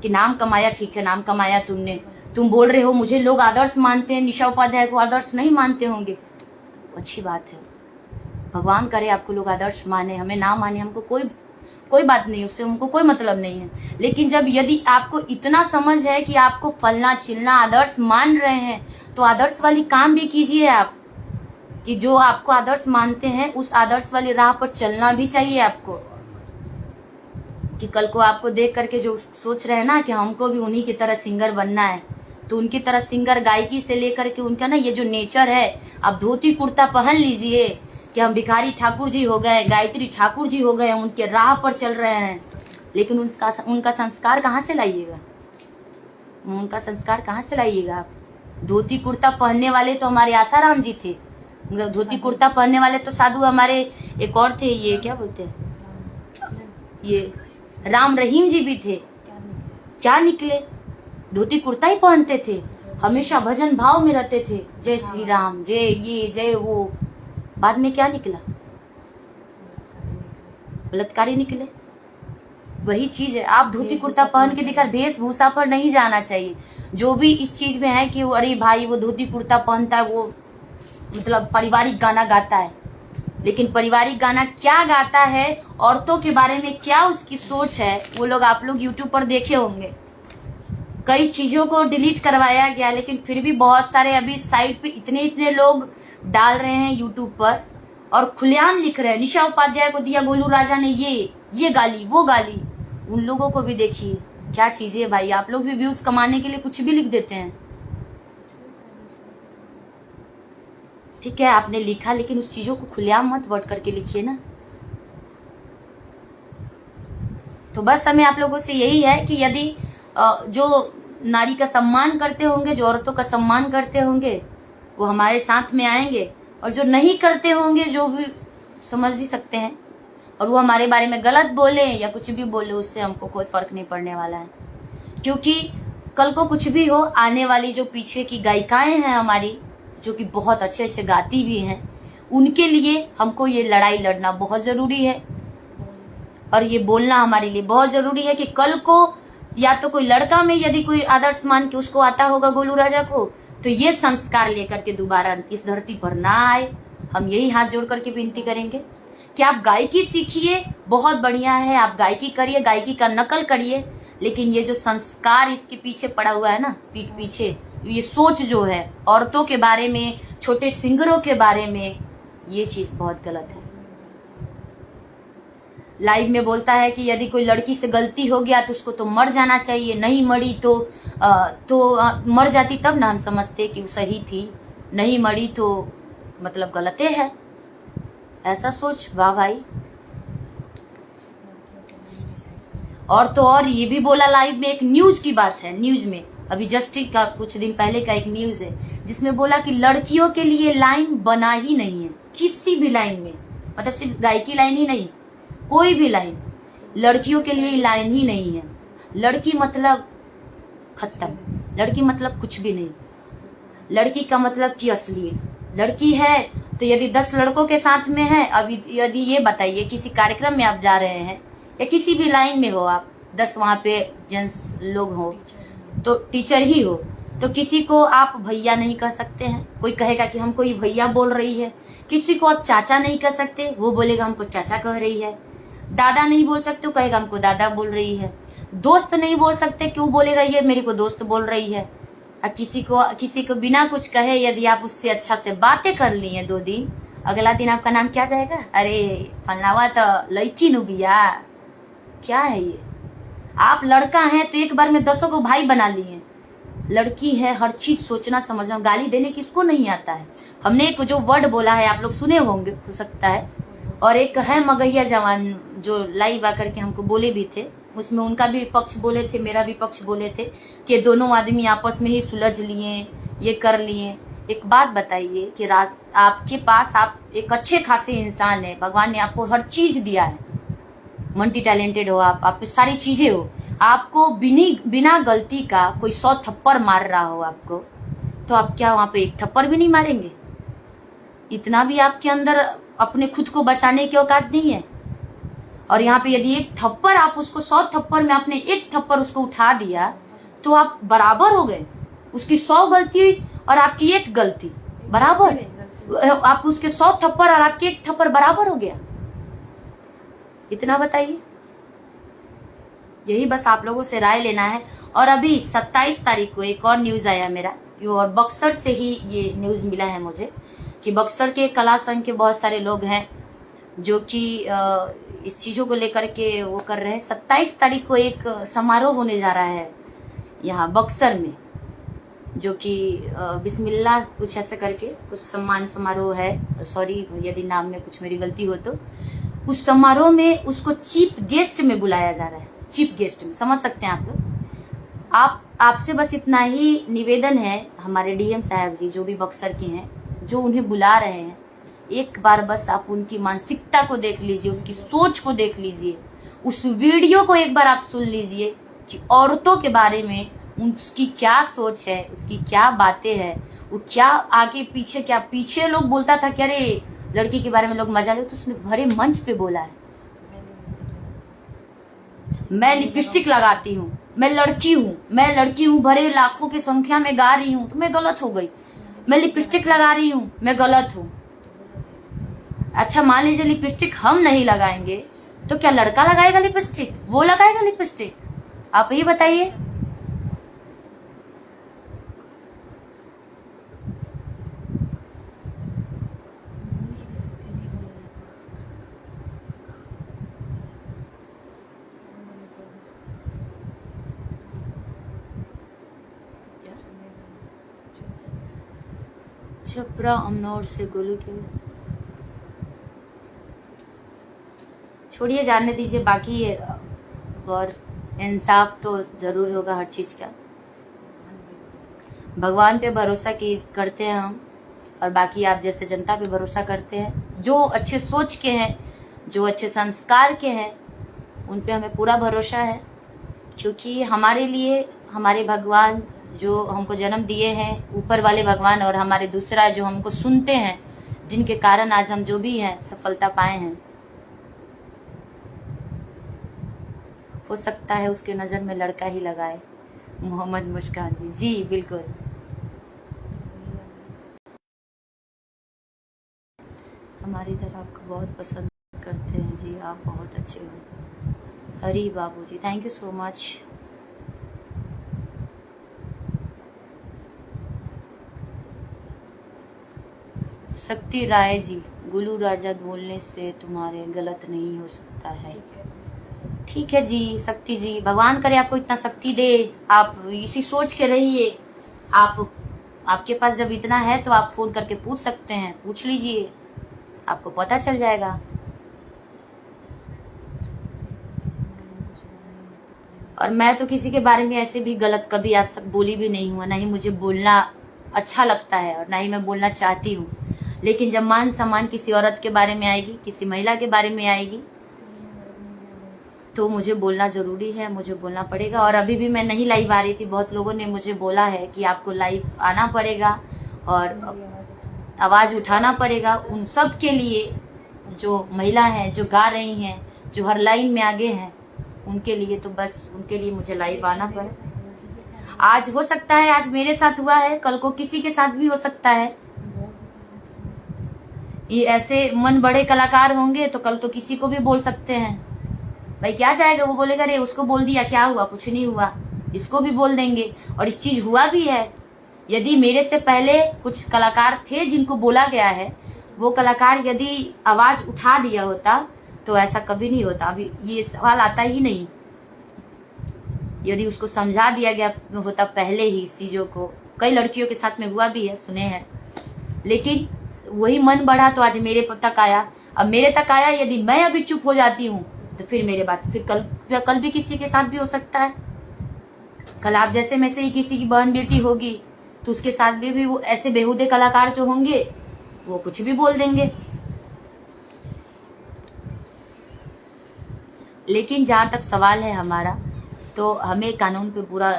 कि नाम कमाया, ठीक है नाम कमाया तुमने, तुम बोल रहे हो मुझे लोग आदर्श मानते हैं, निशा उपाध्याय को आदर्श नहीं मानते होंगे, अच्छी बात है। भगवान करे आपको लोग आदर्श माने, हमें ना माने, हमको कोई बात नहीं, उससे हमको कोई मतलब नहीं है। लेकिन यदि आपको इतना समझ है कि आपको फलना चिलना आदर्श मान रहे हैं, तो आदर्श वाली काम भी कीजिए आप, कि जो आपको आदर्श मानते हैं उस आदर्श वाली राह पर चलना भी चाहिए आपको। कि कल को आपको देख करके जो सोच रहे हैं ना कि हमको भी उन्हीं की तरह सिंगर बनना है, तो उनकी तरह सिंगर गायकी से लेकर के उनका ना ये जो नेचर है, आप धोती कुर्ता पहन लीजिए कि हम भिखारी ठाकुर जी हो गए, गायत्री ठाकुर जी हो गए, उनके राह पर चल रहे हैं। लेकिन उनका संस्कार कहाँ से लाइएगा? उनका संस्कार कहाँ से लाइएगा आप? धोती कुर्ता पहनने वाले तो हमारे आसाराम जी थे, धोती कुर्ता पहनने वाले तो साधु हमारे एक और थे, ये क्या बोलते हैं, ये राम रहीम जी भी थे। क्या निकले? धोती कुर्ता ही पहनते थे, हमेशा भजन भाव में रहते थे, जय श्री राम, जय ये जय वो। बाद में क्या निकला? बलात्कारी निकले। वही चीज है, आप धोती कुर्ता पहन के दिखा, वेशभूषा पर नहीं जाना चाहिए। जो भी इस चीज में है कि अरे भाई वो धोती कुर्ता पहनता है, वो मतलब पारिवारिक गाना गाता है, लेकिन पारिवारिक गाना क्या गाता है, औरतों के बारे में क्या उसकी सोच है, वो लोग आप लोग यूट्यूब पर देखे होंगे। कई चीजों को डिलीट करवाया गया, लेकिन फिर भी बहुत सारे अभी साइट पे इतने लोग डाल रहे हैं यूट्यूब पर और खुलेआम लिख रहे हैं, निशा उपाध्याय को दिया गोलू राजा ने ये गाली वो गाली। उन लोगों को भी देखिए क्या चीजें है भाई। आप लोग भी व्यूज कमाने के लिए कुछ भी लिख देते हैं, ठीक है आपने लिखा, लेकिन उस चीजों को खुलेआम मत वर्ड करके लिखिए ना। तो बस हमें आप लोगों से यही है कि यदि जो नारी का सम्मान करते होंगे, जो औरतों का सम्मान करते होंगे, वो हमारे साथ में आएंगे, और जो नहीं करते होंगे, जो भी समझ ही सकते हैं, और वो हमारे बारे में गलत बोले या कुछ भी बोले, उससे हमको कोई फर्क नहीं पड़ने वाला है। क्योंकि कल को कुछ भी हो, आने वाली जो पीछे की गायिकाएं हैं हमारी, जो कि बहुत अच्छे गाती भी हैं, उनके लिए हमको ये लड़ाई लड़ना बहुत ज़रूरी है, और ये बोलना हमारे लिए बहुत ज़रूरी है कि कल को या तो कोई लड़का में यदि कोई आदर्श मान के उसको आता होगा गोलू राजा को, तो ये संस्कार लेकर के दोबारा इस धरती पर ना आए। हम यही हाथ जोड़ करके विनती करेंगे कि आप गायकी सीखिए, बहुत बढ़िया है, आप गायकी करिए, गायकी का नकल करिए, लेकिन ये जो संस्कार इसके पीछे पड़ा हुआ है ना, पीछे ये सोच जो है औरतों के बारे में, छोटे सिंगरों के बारे में, ये चीज बहुत गलत है। लाइव में बोलता है कि यदि कोई लड़की से गलती हो गया तो उसको तो मर जाना चाहिए, नहीं मरी तो मर जाती तब ना हम समझते कि वो सही थी, नहीं मरी तो मतलब गलते है। ऐसा सोच, वाह भाई। और तो और ये भी बोला लाइव में, एक न्यूज की बात है, न्यूज में अभी जस्ट का कुछ दिन पहले का एक न्यूज है जिसमें बोला कि लड़कियों के लिए लाइन बना ही नहीं है, किसी भी लाइन में, मतलब सिर्फ गायकी लाइन ही नहीं, कोई भी लाइन लड़कियों के लिए लाइन ही नहीं है। लड़की मतलब खत्म, लड़की मतलब कुछ भी नहीं। लड़की का मतलब कि असली लड़की है तो यदि 10 लड़कों के साथ में है, अभी यदि ये बताइए किसी कार्यक्रम में आप जा रहे हैं या किसी भी लाइन में हो आप, 10 वहाँ पे जेंट्स लोग हो तो टीचर ही हो, तो किसी को आप भैया नहीं कह सकते हैं, कोई कहेगा कि हमको ये भैया बोल रही है। किसी को आप चाचा नहीं कह सकते, वो बोलेगा हमको चाचा कह रही है। दादा नहीं बोल सकते, वो कहेगा हमको दादा बोल रही है। दोस्त नहीं बोल सकते, क्यों बोलेगा ये मेरे को दोस्त बोल रही है। और किसी को बिना कुछ कहे यदि आप उससे अच्छा से बातें कर ली हैं 2 दिन, अगला दिन आपका नाम क्या जाएगा? अरे फलनावा तो लड़की नु बिया। क्या है ये? आप लड़का हैं तो एक बार में 10 को भाई बना लिए। लड़की है, हर चीज सोचना समझना, गाली देने किसको नहीं आता है। हमने एक जो वर्ड बोला है आप लोग सुने होंगे हो सकता है, और एक है मगैया जवान जो लाइव आकर के हमको बोले भी थे, उसमें उनका भी पक्ष बोले थे, मेरा भी पक्ष बोले थे कि दोनों आदमी आपस में ही सुलझ लिए, ये कर लिए। एक बात बताइए कि आपके पास आप एक अच्छे खासे इंसान है, भगवान ने आपको हर चीज दिया है, मल्टी टैलेंटेड हो आप पे सारी चीजें हो, आपको बिना गलती का कोई 100 थप्पड़ मार रहा हो आपको, तो आप क्या वहां पे एक थप्पड़ भी नहीं मारेंगे? इतना भी आपके अंदर अपने खुद को बचाने की औकात नहीं है। और यहाँ पे यदि एक थप्पड़ आप उसको 100 थप्पड़ में आपने एक थप्पड़ उसको उठा दिया तो आप बराबर हो गए। उसकी 100 गलती और आपकी एक गलती बराबर, आप उसके 100 थप्पड़ और आपके एक थप्पड़ बराबर हो गया। इतना बताइए, यही बस आप लोगों से राय लेना है। और अभी 27 तारीख को एक और न्यूज आया मेरा, और बक्सर से ही ये न्यूज मिला है मुझे कि बक्सर के कला संघ के बहुत सारे लोग हैं जो कि इस चीजों को लेकर के वो कर रहे हैं। 27 तारीख को एक समारोह होने जा रहा है यहाँ बक्सर में, जो कि बिस्मिल्लाह कुछ ऐसे करके कुछ सम्मान समारोह है, सॉरी यदि नाम में कुछ मेरी गलती हो तो। उस समारोह में उसको चीफ गेस्ट में बुलाया जा रहा है, चीफ गेस्ट में, समझ सकते हैं आप लोग। आपसे बस इतना ही निवेदन है, हमारे डीएम साहब जी जो भी बक्सर के हैं, जो उन्हें बुला रहे हैं, एक बार बस आप उनकी मानसिकता को देख लीजिए, उसकी सोच को देख लीजिए, उस वीडियो को एक बार आप सुन लीजिए कि औरतों के बारे में उसकी क्या सोच है, उसकी क्या बातें हैं, वो क्या आगे पीछे, क्या पीछे लोग बोलता था कि अरे लड़की के बारे में लोग मजा ले, तो उसने भरे मंच पे बोला है मैं लिपस्टिक लगाती हूँ, मैं लड़की हूँ, भरे लाखों की संख्या में गा रही हूँ तो मैं गलत हो गई, मैं लिपस्टिक लगा रही हूँ मैं गलत हूँ। अच्छा मान लीजिए लिपस्टिक हम नहीं लगाएंगे तो क्या लड़का लगाएगा लिपस्टिक? वो लगाएगा लिपस्टिक? आप ही बताइए। छपरा अमनौर से गोलू के, छोड़िए जाने दीजिए, बाकी और इंसाफ तो जरूर होगा हर चीज का। भगवान पे भरोसा करते हैं हम, और बाकी आप जैसे जनता पे भरोसा करते हैं। जो अच्छे सोच के हैं, जो अच्छे संस्कार के हैं, उन पे हमें पूरा भरोसा है, क्योंकि हमारे लिए हमारे भगवान जो हमको जन्म दिए हैं, ऊपर वाले भगवान, और हमारे दूसरा जो हमको सुनते हैं, जिनके कारण आज हम जो भी हैं सफलता पाए हैं, हो सकता है उसके नज़र में लड़का ही लगाए। मोहम्मद मुस्कान जी, जी बिल्कुल। हमारे इधर आपको बहुत पसंद करते हैं जी, आप बहुत अच्छे हो। हरी बाबू जी, थैंक यू सो मच। शक्ति राय जी, गुलू राजा बोलने से तुम्हारे गलत नहीं हो सकता है। ठीक है जी शक्ति जी, भगवान करे आपको इतना शक्ति दे, आप इसी सोच के रहिए। आपके पास जब इतना है तो आप फोन करके पूछ सकते हैं, पूछ लीजिए, आपको पता चल जाएगा। और मैं तो किसी के बारे में ऐसे भी गलत कभी आज तक बोली भी नहीं हूँ, ना ही मुझे बोलना अच्छा लगता है और ना ही मैं बोलना चाहती हूँ। लेकिन जब मान सम्मान किसी औरत के बारे में आएगी, किसी महिला के बारे में आएगी, तो मुझे बोलना ज़रूरी है, मुझे बोलना पड़ेगा। और अभी भी मैं नहीं लाइव आ रही थी, बहुत लोगों ने मुझे बोला है कि आपको लाइव आना पड़ेगा और आवाज़ उठाना पड़ेगा। उन सब के लिए जो महिला हैं, जो गा रही हैं, जो हर लाइन में आगे हैं, उनके लिए तो बस उनके लिए मुझे लाइव आना पड़े। आज हो सकता है, आज मेरे साथ हुआ है, कल को किसी के साथ भी हो सकता है। ये ऐसे मन बड़े कलाकार होंगे तो कल तो किसी को भी बोल सकते हैं। भाई क्या चाहेगा, वो बोलेगा रे उसको बोल दिया, क्या हुआ, कुछ नहीं हुआ, इसको भी बोल देंगे। और इस चीज हुआ भी है। यदि मेरे से पहले कुछ कलाकार थे जिनको बोला गया है, वो कलाकार यदि आवाज उठा दिया होता तो ऐसा कभी नहीं होता। अभी ये सवाल आता ही नहीं। यदि उसको समझा दिया गया होता पहले ही इस चीजों को, कई लड़कियों के साथ में हुआ भी है, सुने हैं। लेकिन वही मन बढ़ा तो आज मेरे तक आया। अब मेरे तक आया, यदि मैं अभी चुप हो जाती हूँ तो फिर मेरे बात फिर कल भी किसी के साथ भी हो सकता है। कल आप जैसे में से ही किसी की बहन बेटी होगी तो उसके साथ भी वो ऐसे बेहुदे कलाकार जो होंगे वो कुछ भी बोल देंगे। लेकिन जहाँ तक सवाल है हमारा, तो हमें कानून पे पूरा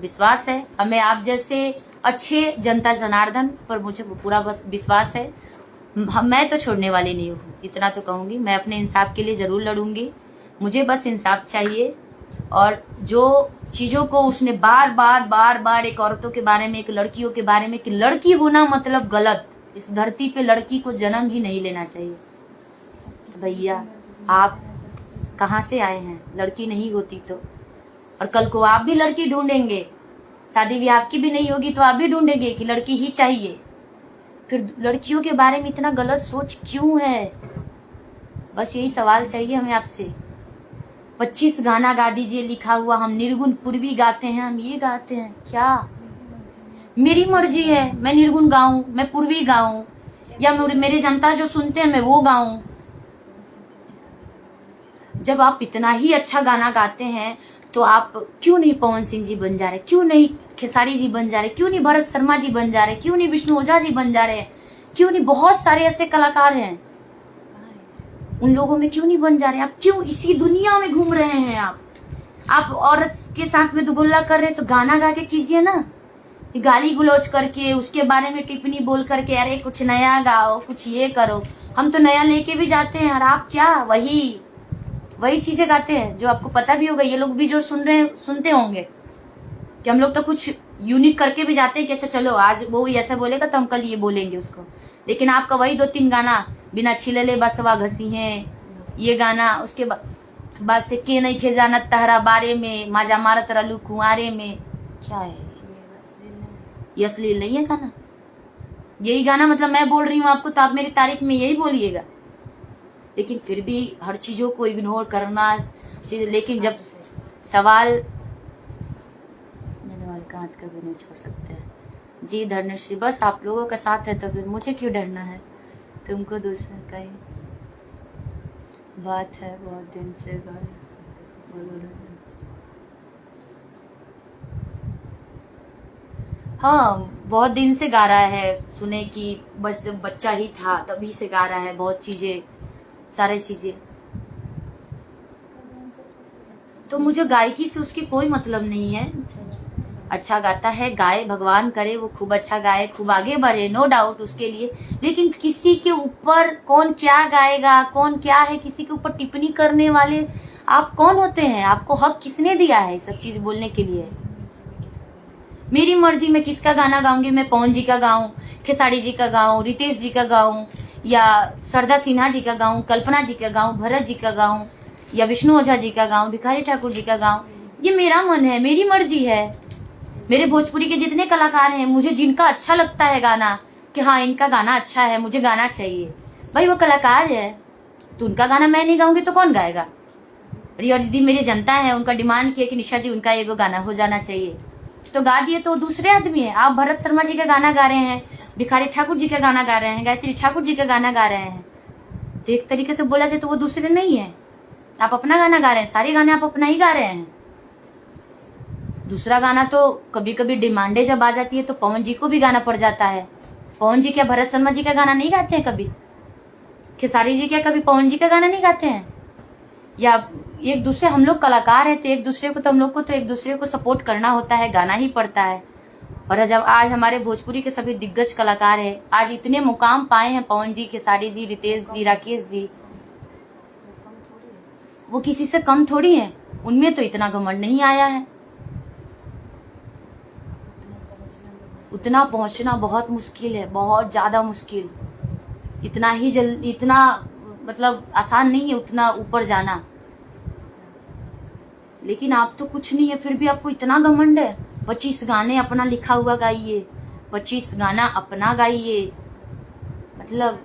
विश्वास है। हमें आप जैसे अच्छे जनता जनार्दन पर मुझे पूरा विश्वास है। मैं तो छोड़ने वाली नहीं हूँ, इतना तो कहूँगी। मैं अपने इंसाफ के लिए ज़रूर लड़ूंगी, मुझे बस इंसाफ चाहिए। और जो चीज़ों को उसने बार बार एक औरतों के बारे में, एक लड़कियों के बारे में, कि लड़की होना मतलब गलत, इस धरती पे लड़की को जन्म ही नहीं लेना चाहिए। भैया आप कहाँ से आए हैं, लड़की नहीं होती तो? और कल को आप भी लड़की ढूंढेंगे, शादी भी आपकी भी नहीं होगी तो आप भी ढूंढेंगे कि लड़की ही चाहिए। फिर लड़कियों के बारे में इतना गलत सोच क्यों है? बस यही सवाल चाहिए हमें आपसे। 25 गाना गा दीजिए लिखा हुआ, हम निर्गुण पूर्वी गाते हैं, हम ये गाते हैं क्या? मेरी मर्जी है, मैं निर्गुण गाऊं, मैं पूर्वी गाऊं, या मेरे जनता जो सुनते हैं मैं वो गाऊं। जब आप इतना ही अच्छा गाना गाते हैं तो आप क्यों नहीं पवन सिंह जी बन जा रहे, क्यों नहीं खेसारी जी बन जा रहे, क्यों नहीं भरत शर्मा जी बन जा रहे, क्यों नहीं विष्णु ओझा जी बन जा रहे हैं, क्यों नहीं बहुत सारे ऐसे कलाकार हैं, उन लोगों में क्यों नहीं बन जा रहे? आप क्यों इसी दुनिया में घूम रहे हैं? आप औरत के साथ में दुगुल्ला कर रहे हैं तो गाना गा के कीजिए ना, गाली गुलौज करके उसके बारे में टिप्पणी बोल करके अरे कुछ नया गाओ, कुछ ये करो। हम तो नया लेके भी जाते हैं और आप क्या वही चीजें गाते हैं जो आपको पता भी होगा। ये लोग भी जो सुनते होंगे कि हम लोग तो कुछ यूनिक करके भी जाते हैं कि अच्छा चलो आज वो ऐसा बोलेगा तो हम कल ये बोलेंगे उसको। लेकिन आपका वही 2-3 गाना, बिना छिलले बसवा घसी हैं, ये गाना, उसके बाद से के नहीं खे जाना तहरा बारे में, माजा मारत रलू कुंवारे में, क्या है ये? अश्लील नहीं है गाना? यही गाना मतलब मैं बोल रही हूँ आपको तो आप मेरी तारीफ में यही बोलिएगा। लेकिन फिर भी हर चीज़ों को इग्नोर करना। लेकिन जब सवाल मेरे वाले का हाथ कभी नहीं छोड़ सकते हैं जी। धर्मश्री, बस आप लोगों का साथ है तो फिर मुझे क्यों डरना है? तुमको दूसरे का ही बात है, बहुत दिन से हाँ बहुत दिन से गा रहा है, सुने कि बस जब बच्चा ही था तभी से गा रहा है, बहुत चीजें, सारी चीजें। तो मुझे गायकी से उसकी कोई मतलब नहीं है। अच्छा गाता है, गाए, भगवान करे वो खूब अच्छा गाए, खूब आगे बढ़े, नो डाउट उसके लिए। लेकिन किसी के ऊपर कौन क्या गाएगा, कौन क्या है, किसी के ऊपर टिप्पणी करने वाले आप कौन होते हैं? आपको हक किसने दिया है सब चीज बोलने के लिए? मेरी मर्जी में किसका गाना गाऊंगी? मैं पवन जी का गाऊं, खेसारी जी का गाऊं, रितेश जी का गाऊं, या सरदा सिन्हा जी का गाऊं, कल्पना जी का गाऊं, भरत जी का गाऊं, या विष्णु ओझा जी का गाऊं, भिखारी ठाकुर जी का गाऊं? ये मेरा मन है, मेरी मर्जी है। मेरे भोजपुरी के जितने कलाकार हैं, मुझे जिनका अच्छा लगता है गाना कि हाँ इनका गाना अच्छा है, मुझे गाना चाहिए, भाई वो कलाकार है, तो उनका गाना मैं नहीं गाऊंगी तो कौन गाएगा? रिया दीदी मेरी जनता है, उनका डिमांड किया कि निशा जी उनका एगो गाना हो जाना चाहिए, तो गा दिए। तो दूसरे आदमी है। आप भरत शर्मा जी का गाना गा रहे हैं, भिखारी ठाकुर जी का गाना गा रहे हैं, गायत्री ठाकुर जी का गाना गा रहे हैं, तो एक तरीके से बोला जाए तो वो दूसरे नहीं है। आप अपना गाना गा रहे हैं, सारे गाने आप अपना ही गा रहे हैं। दूसरा गाना तो कभी कभी डिमांडे जब आ जाती है तो पवन जी को भी गाना पड़ जाता है। पवन जी क्या भरत शर्मा जी का गाना नहीं गाते हैं? कभी खेसारी जी क्या कभी पवन जी का गाना नहीं गाते हैं? या एक दूसरे, हम लोग कलाकार हैं तो एक दूसरे को, तो हम लोग को तो एक दूसरे को सपोर्ट करना होता है, गाना ही पड़ता है। और जब आज हमारे भोजपुरी के सभी दिग्गज कलाकार हैं, आज इतने मुकाम पाए हैं, पवन जी, खेसारी जी, रितेश जी, राकेश जी, वो किसी से कम थोड़ी है। उनमें तो इतना घमंड नहीं आया है। उतना पहुंचना बहुत मुश्किल है, बहुत ज्यादा मुश्किल। इतना ही इतना मतलब आसान नहीं है उतना ऊपर जाना। लेकिन आप तो कुछ नहीं है, फिर भी आपको इतना घमंड है। 25 गाने अपना लिखा हुआ गाइए, 25 गाना अपना गाइए, मतलब।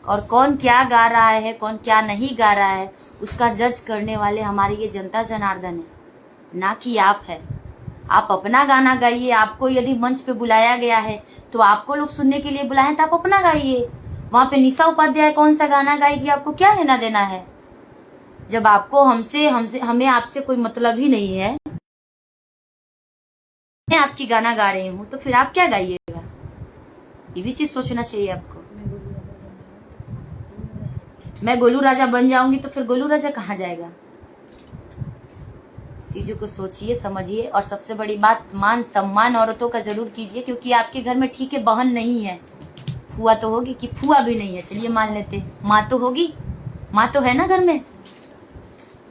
और कौन क्या गा रहा है, कौन क्या नहीं गा रहा है, उसका जज करने वाले हमारी ये जनता जनार्दन है, ना कि आप है। आप अपना गाना गाइए। आपको यदि मंच पे बुलाया गया है तो आपको लोग सुनने के लिए बुलाए तो आप अपना गाइए। वहां पे निशा उपाध्याय कौन सा गाना गाएगी, आपको क्या लेना देना है? जब आपको हमें आपसे कोई मतलब ही नहीं है, मैं आपकी गाना गा रही हूँ, तो फिर आप क्या गाइएगा? ये भी चीज सोचना चाहिए आपको। मैं गोलू राजा बन जाऊंगी तो फिर गोलू राजा कहाँ जाएगा? चीजों को सोचिए, समझिए। और सबसे बड़ी बात, मान सम्मान औरतों का जरूर कीजिए, क्योंकि आपके घर में ठीक है बहन नहीं है, फुआ तो होगी, कि फुआ भी नहीं है, चलिए मान लेते, माँ तो होगी, माँ तो है ना घर में।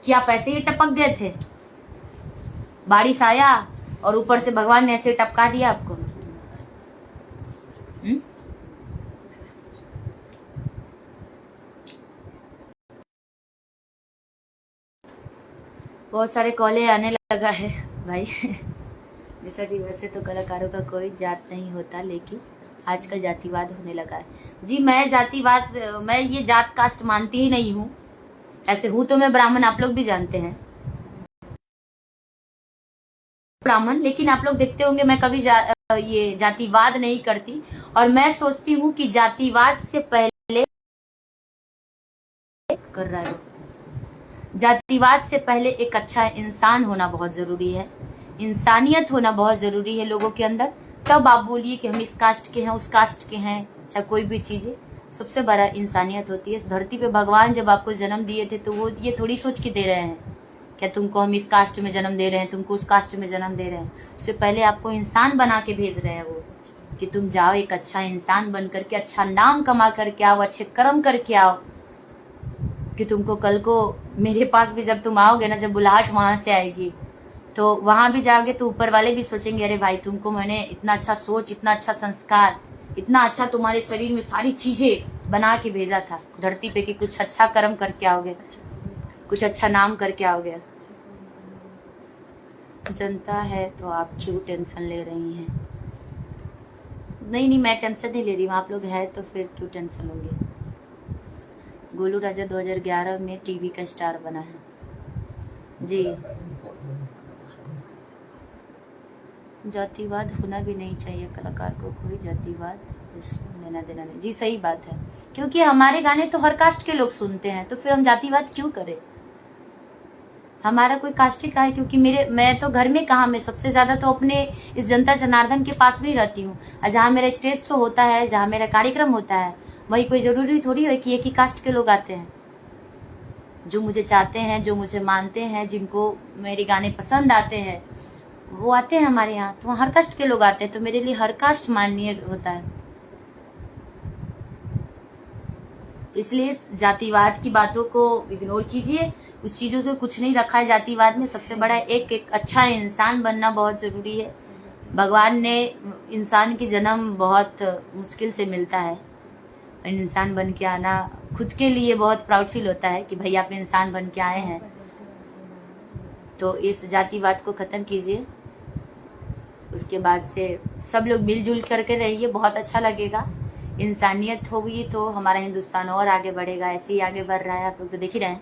कि आप ऐसे ही टपक गए थे, बारिश आया और ऊपर से भगवान ने ऐसे टपका दिया आपको? बहुत सारे कॉले आने लगा है भाई। निशा जी वैसे तो कलाकारों का कोई जात नहीं होता, लेकिन आजकल जातिवाद होने लगा है। जी मैं जातिवाद, मैं ये जात कास्ट मानती ही नहीं हूँ। ऐसे हूँ तो मैं ब्राह्मण, आप लोग भी जानते हैं ब्राह्मण, लेकिन आप लोग देखते होंगे मैं कभी ये जातिवाद नहीं करती। और मैं सोचती हूँ कि जातिवाद से पहले कर रहा है, जातिवाद से पहले एक अच्छा इंसान होना बहुत जरूरी है, इंसानियत होना बहुत जरूरी है लोगों के अंदर। तब आप बोलिए कि हम इस कास्ट के हैं, उस कास्ट के हैं, चाहे कोई भी चीज है, सबसे बड़ा इंसानियत होती है। इस धरती पे भगवान जब आपको जन्म दिए थे तो वो ये थोड़ी सोच के दे रहे हैं क्या तुमको हम इस कास्ट में जन्म दे रहे हैं, तुमको उस कास्ट में जन्म दे रहे हैं। उससे पहले आपको इंसान बना के भेज रहे हैं वो, कि तुम जाओ एक अच्छा इंसान बन करके, अच्छा नाम कमा करके आओ, अच्छे कर्म करके आओ, कि तुमको कल को मेरे पास भी जब तुम आओगे ना, जब बुलाहट वहां से आएगी तो वहां भी जाओगे तो ऊपर वाले भी सोचेंगे अरे भाई तुमको मैंने इतना अच्छा सोच, इतना अच्छा संस्कार, इतना अच्छा तुम्हारे शरीर में सारी चीजें बना के भेजा था धरती पे कि कुछ अच्छा कर्म करके आओगे, कुछ अच्छा नाम करके आओगे। जनता है तो आप क्यों टेंशन ले रही हैं? नहीं मैं टेंशन नहीं ले रही हूँ, आप लोग है तो फिर क्यों टेंशन लोगे। गोलू राजा 2011 में टीवी का स्टार बना है जी। जातिवाद होना भी नहीं चाहिए, कलाकार को कोई जातिवाद इसमें लेना देना नहीं। जी सही बात है, क्योंकि हमारे गाने तो हर कास्ट के लोग सुनते हैं, तो फिर हम जातिवाद क्यों करें? हमारा कोई कास्ट ही का है, क्योंकि मैं तो घर में कहाँ, मैं सबसे ज्यादा तो अपने इस जनता जनार्दन के पास भी रहती हूँ। जहाँ मेरा स्टेज शो होता है, जहाँ मेरा कार्यक्रम होता है, वही कोई जरूरी थोड़ी है कि एक ही कास्ट के लोग आते हैं। जो मुझे चाहते हैं, जो मुझे मानते हैं, जिनको मेरे गाने पसंद आते हैं, वो आते हैं हमारे यहाँ। तो हर कास्ट के लोग आते हैं, तो मेरे लिए हर कास्ट माननीय होता है। तो इसलिए जातिवाद की बातों को इग्नोर कीजिए, उस चीज़ों से कुछ नहीं रखा है जातिवाद में। सबसे बड़ा एक अच्छा इंसान बनना बहुत ज़रूरी है। भगवान ने इंसान की जन्म बहुत मुश्किल से मिलता है, इंसान बन के आना खुद के लिए बहुत प्राउड फील होता है कि भाई आप इंसान बन के आए हैं। तो इस जातिवाद को ख़त्म कीजिए, उसके बाद से सब लोग मिलजुल करके रहिए, बहुत अच्छा लगेगा। इंसानियत होगी तो हमारा हिंदुस्तान और आगे बढ़ेगा। ऐसे ही आगे बढ़ रहा है, आप लोग तो देख ही रहे हैं,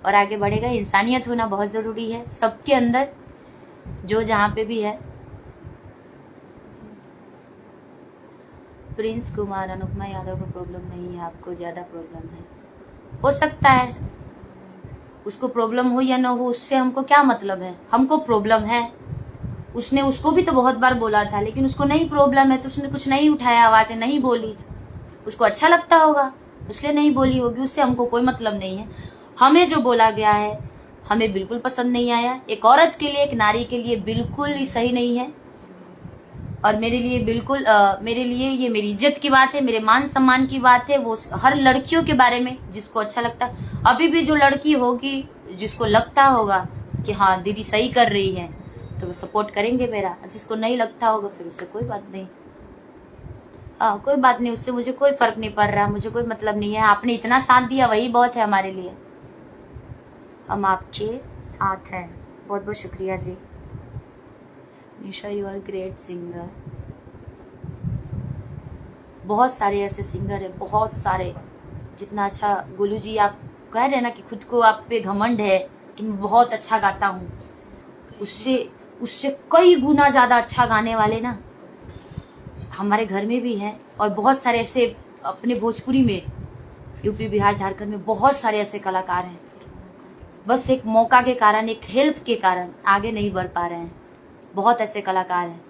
और आगे बढ़ेगा। इंसानियत होना बहुत ज़रूरी है सबके अंदर, जो जहाँ पे भी है। प्रिंस कुमार, अनुपमा यादव को प्रॉब्लम नहीं है, आपको ज़्यादा प्रॉब्लम है। हो सकता है, उसको प्रॉब्लम हो या ना हो उससे हमको क्या मतलब है, हमको प्रॉब्लम है। उसने उसको भी तो बहुत बार बोला था, लेकिन उसको नहीं प्रॉब्लम है तो उसने कुछ नहीं उठाया, आवाज़ नहीं बोली। उसको अच्छा लगता होगा इसलिए नहीं बोली होगी, उससे हमको कोई मतलब नहीं है। हमें जो बोला गया है हमें बिल्कुल पसंद नहीं आया। एक औरत के लिए, एक नारी के लिए बिल्कुल ही सही नहीं है, और मेरे लिए बिल्कुल मेरे लिए ये मेरी इज्जत की बात है, मेरे मान सम्मान की बात है। वो हर लड़कियों के बारे में जिसको अच्छा लगता है, अभी भी जो लड़की होगी जिसको लगता होगा कि हाँ दीदी सही कर रही है तो वो सपोर्ट करेंगे मेरा, जिसको नहीं लगता होगा फिर उससे कोई बात नहीं। हाँ कोई बात नहीं, उससे मुझे कोई फर्क नहीं पड़ रहा, मुझे कोई मतलब नहीं है। आपने इतना साथ दिया वही बहुत है हमारे लिए, हम आपके साथ हैं। बहुत बहुत शुक्रिया जी। निशा यू आर ग्रेट सिंगर। बहुत सारे ऐसे सिंगर है, बहुत सारे। जितना अच्छा गोलू जी आप कह रहे हैं ना कि खुद को आप पे घमंड है कि मैं बहुत अच्छा गाता हूँ, उससे कई गुना ज़्यादा अच्छा गाने वाले ना हमारे घर में भी हैं। और बहुत सारे ऐसे अपने भोजपुरी में, यूपी बिहार झारखंड में बहुत सारे ऐसे कलाकार हैं, बस एक मौका के कारण, एक हेल्प के कारण आगे नहीं बढ़ पा रहे हैं। बहुत ऐसे कलाकार हैं,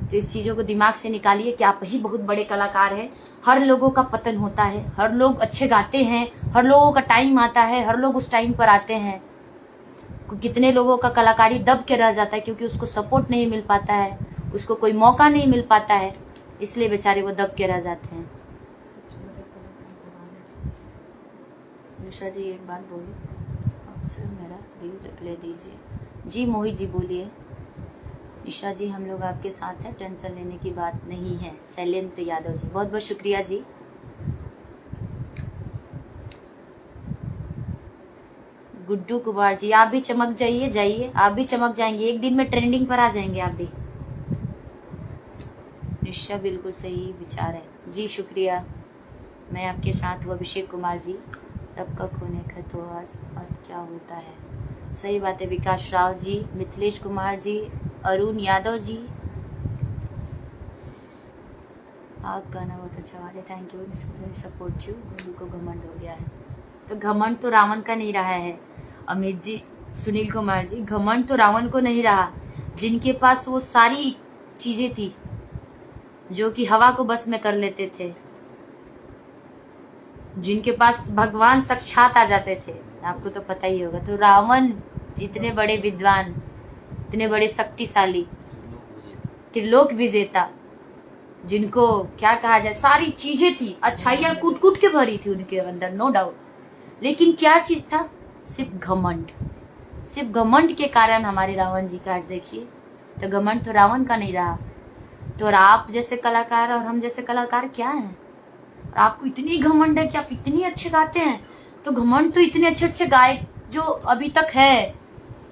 तो इस चीज़ों को दिमाग से निकालिए कि आप ही बहुत बड़े कलाकार हैं। हर लोगों का पतन होता है, हर लोग अच्छे गाते हैं, हर लोगों का टाइम आता है, हर लोग उस टाइम पर आते हैं। कितने लोगों का कलाकारी दब के रह जाता है क्योंकि उसको सपोर्ट नहीं मिल पाता है, उसको कोई मौका नहीं मिल पाता है, इसलिए बेचारे वो दब के रह जाते हैं। निशा जी एक बात बोलिए, आपसे मेरा रिप्लाई दीजिए। जी मोहित जी बोलिए। निशा जी हम लोग आपके साथ हैं, टेंशन लेने की बात नहीं है। शैलेंद्र यादव जी बहुत बहुत शुक्रिया जी। गुड्डू कुमार जी आप भी चमक जाइए, आप भी चमक जाएंगे, एक दिन में ट्रेंडिंग पर आ जाएंगे आप भी। निशा बिल्कुल सही विचार है जी, शुक्रिया। मैं आपके साथ हूँ। अभिषेक कुमार जी, सबका खून एक है तो बात क्या होता है, सही बात है। विकास राव जी, मिथिलेश कुमार जी, अरुण यादव जी, आप गाना बहुत अच्छा गा रहे, थैंक यू, सपोर्ट यू। गुरु को घमंड हो गया है, तो घमंड तो रावण का नहीं रहा है। अमित जी, सुनील कुमार जी, घमंड तो रावण को नहीं रहा, जिनके पास वो सारी चीजें थी जो कि हवा को बस में कर लेते थे, जिनके पास भगवान साक्षात आ जाते थे, आपको तो पता ही होगा। तो रावण इतने बड़े विद्वान, इतने बड़े शक्तिशाली, त्रिलोक विजेता, जिनको क्या कहा जाए, सारी चीजें थी, अच्छाइयाँ कूट कूट के भरी थी उनके अंदर, नो डाउट। लेकिन क्या चीज था, सिर्फ घमंड। सिर्फ घमंड के कारण हमारे रावण जी का आज देखिए, तो घमंड तो रावण का नहीं रहा। तो आप जैसे कलाकार और हम जैसे कलाकार क्या हैं, और आपको इतनी घमंड है कि आप इतनी अच्छे गाते हैं, तो घमंड तो इतने अच्छे अच्छे गायक जो अभी तक है,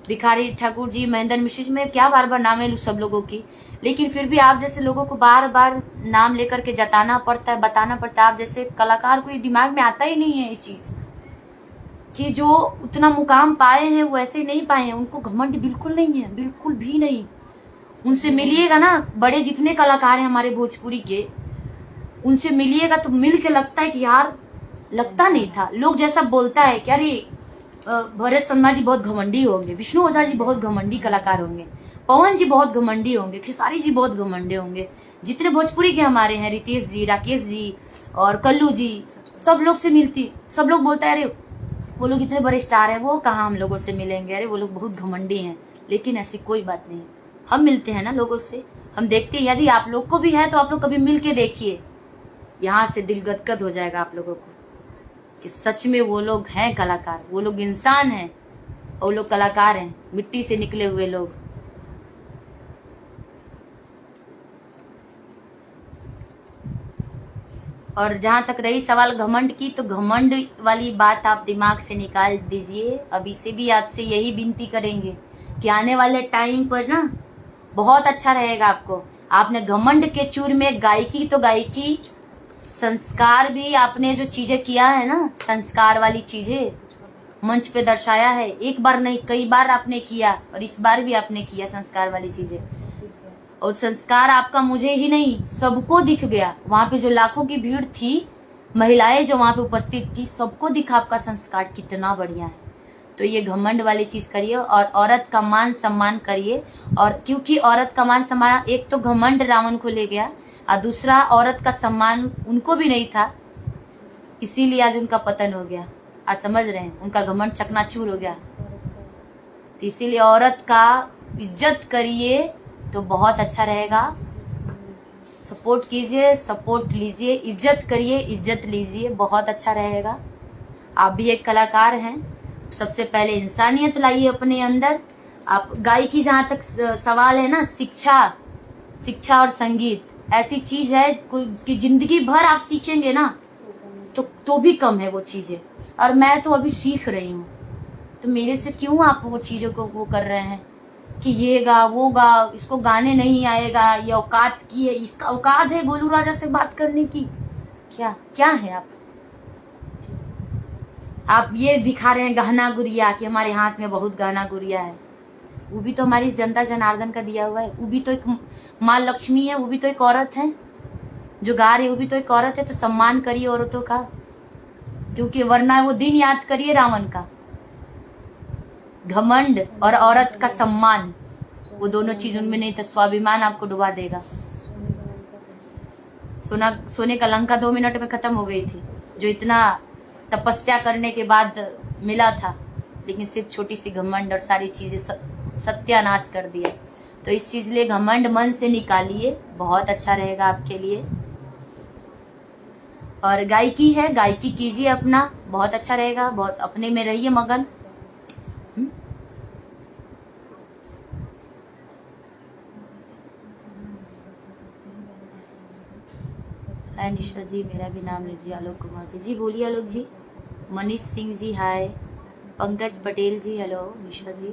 भिखारी ठाकुर जी, महेंद्र मिश्र जी, मैं क्या बार बार नाम ले लूँ सब लोगों की, लेकिन फिर भी आप जैसे लोगों को बार बार नाम लेकर के जताना पड़ता है, बताना पड़ता है। आप जैसे कलाकार को ये दिमाग में आता ही नहीं है इस चीज कि जो उतना मुकाम पाए हैं वो ऐसे नहीं पाए हैं, उनको घमंड बिल्कुल नहीं है, बिल्कुल भी नहीं। उनसे मिलिएगा ना, बड़े जितने कलाकार हैं हमारे भोजपुरी के, उनसे मिलिएगा तो मिल के लगता है कि यार, लगता नहीं था। लोग जैसा बोलता है कि अरे भरत शर्मा जी बहुत घमंडी होंगे, विष्णु ओझा जी बहुत घमंडी कलाकार होंगे, पवन जी बहुत घमंडी होंगे, खेसारी जी बहुत घमंडे होंगे, जितने भोजपुरी के हमारे हैं, रितेश जी, राकेश जी और कल्लू जी, सब लोग से मिलती, सब लोग बोलता है अरे वो लोग इतने बड़े स्टार हैं, वो कहाँ हम लोगों से मिलेंगे, अरे वो लोग बहुत घमंडी हैं। लेकिन ऐसी कोई बात नहीं, हम मिलते हैं ना लोगों से, हम देखते हैं। यदि आप लोग को भी है तो आप लोग कभी मिल के देखिए, यहाँ से दिल गदगद हो जाएगा आप लोगों को। कि सच में वो लोग हैं कलाकार, वो लोग इंसान हैं और वो लोग कलाकार हैं, मिट्टी से निकले हुए लोग। और जहां तक रही सवाल घमंड की, तो घमंड वाली बात आप दिमाग से निकाल दीजिए। अभी से भी आपसे यही विनती करेंगे कि आने वाले टाइम पर ना बहुत अच्छा रहेगा आपको। आपने घमंड के चूर में गायकी तो गायकी, संस्कार भी आपने जो चीजें किया है ना, संस्कार वाली चीजें मंच पे दर्शाया है, एक बार नहीं कई बार आपने किया, और इस बार भी आपने किया संस्कार वाली चीजें। और संस्कार आपका मुझे ही नहीं सबको दिख गया, वहां पे जो लाखों की भीड़ थी, महिलाएं जो वहां पे उपस्थित थी, सबको दिखा आपका संस्कार कितना बढ़िया है। तो ये घमंड वाली चीज करिए और औरत का मान सम्मान करिए। और क्योंकि औरत का मान सम्मान, एक तो घमंड रावण को ले गया और दूसरा औरत का सम्मान उनको भी नहीं था, इसीलिए आज उनका पतन हो गया। आज समझ रहे हैं, उनका घमंड चकनाचूर हो गया। तो इसीलिए औरत का इज्जत करिए तो बहुत अच्छा रहेगा। सपोर्ट कीजिए, सपोर्ट लीजिए, इज्जत करिए, इज्जत लीजिए, बहुत अच्छा रहेगा। आप भी एक कलाकार हैं, सबसे पहले इंसानियत लाइए अपने अंदर। आप गायकी, जहाँ तक सवाल है ना, शिक्षा और संगीत ऐसी चीज है कि जिंदगी भर आप सीखेंगे ना तो भी कम है वो चीजें। और मैं तो अभी सीख रही हूँ, तो मेरे से क्यों आप वो चीजों को वो कर रहे हैं कि ये गा वो गा, इसको गाने नहीं आएगा, ये औकात की है, इसका औकात है गोलू राजा से बात करने की? क्या है आप ये दिखा रहे हैं गहना गुड़िया कि हमारे हाथ में बहुत गहना गुड़िया है। वो भी तो हमारी जनता जनार्दन का दिया हुआ है, वो भी तो एक माँ लक्ष्मी है, वो भी तो एक औरत है जो गा रही है, वो भी तो एक औरत है। तो सम्मान करिए औरतों का, क्योंकि वरना वो दिन याद करिए रावण का। घमंड और औरत का सम्मान, वो दोनों चीज उनमें नहीं था, स्वाभिमान आपको डुबा देगा। सोने का लंका 2 मिनट में खत्म हो गई थी, जो इतना तपस्या करने के बाद मिला था, लेकिन सिर्फ छोटी सी घमंड और सारी चीजें सत्यानाश कर दिया। तो इस चीज लिए घमंड मन से निकालिए, बहुत अच्छा रहेगा आपके लिए। और गायकी है, गायकी कीजिए अपना, बहुत अच्छा रहेगा, बहुत अपने में रहिए मगन। हाय निशा जी, मेरा भी नाम लीजिए। आलोक कुमार जी, जी बोलिए आलोक जी। मनीष सिंह जी हाय। पंकज पटेल जी हेलो। निशा जी,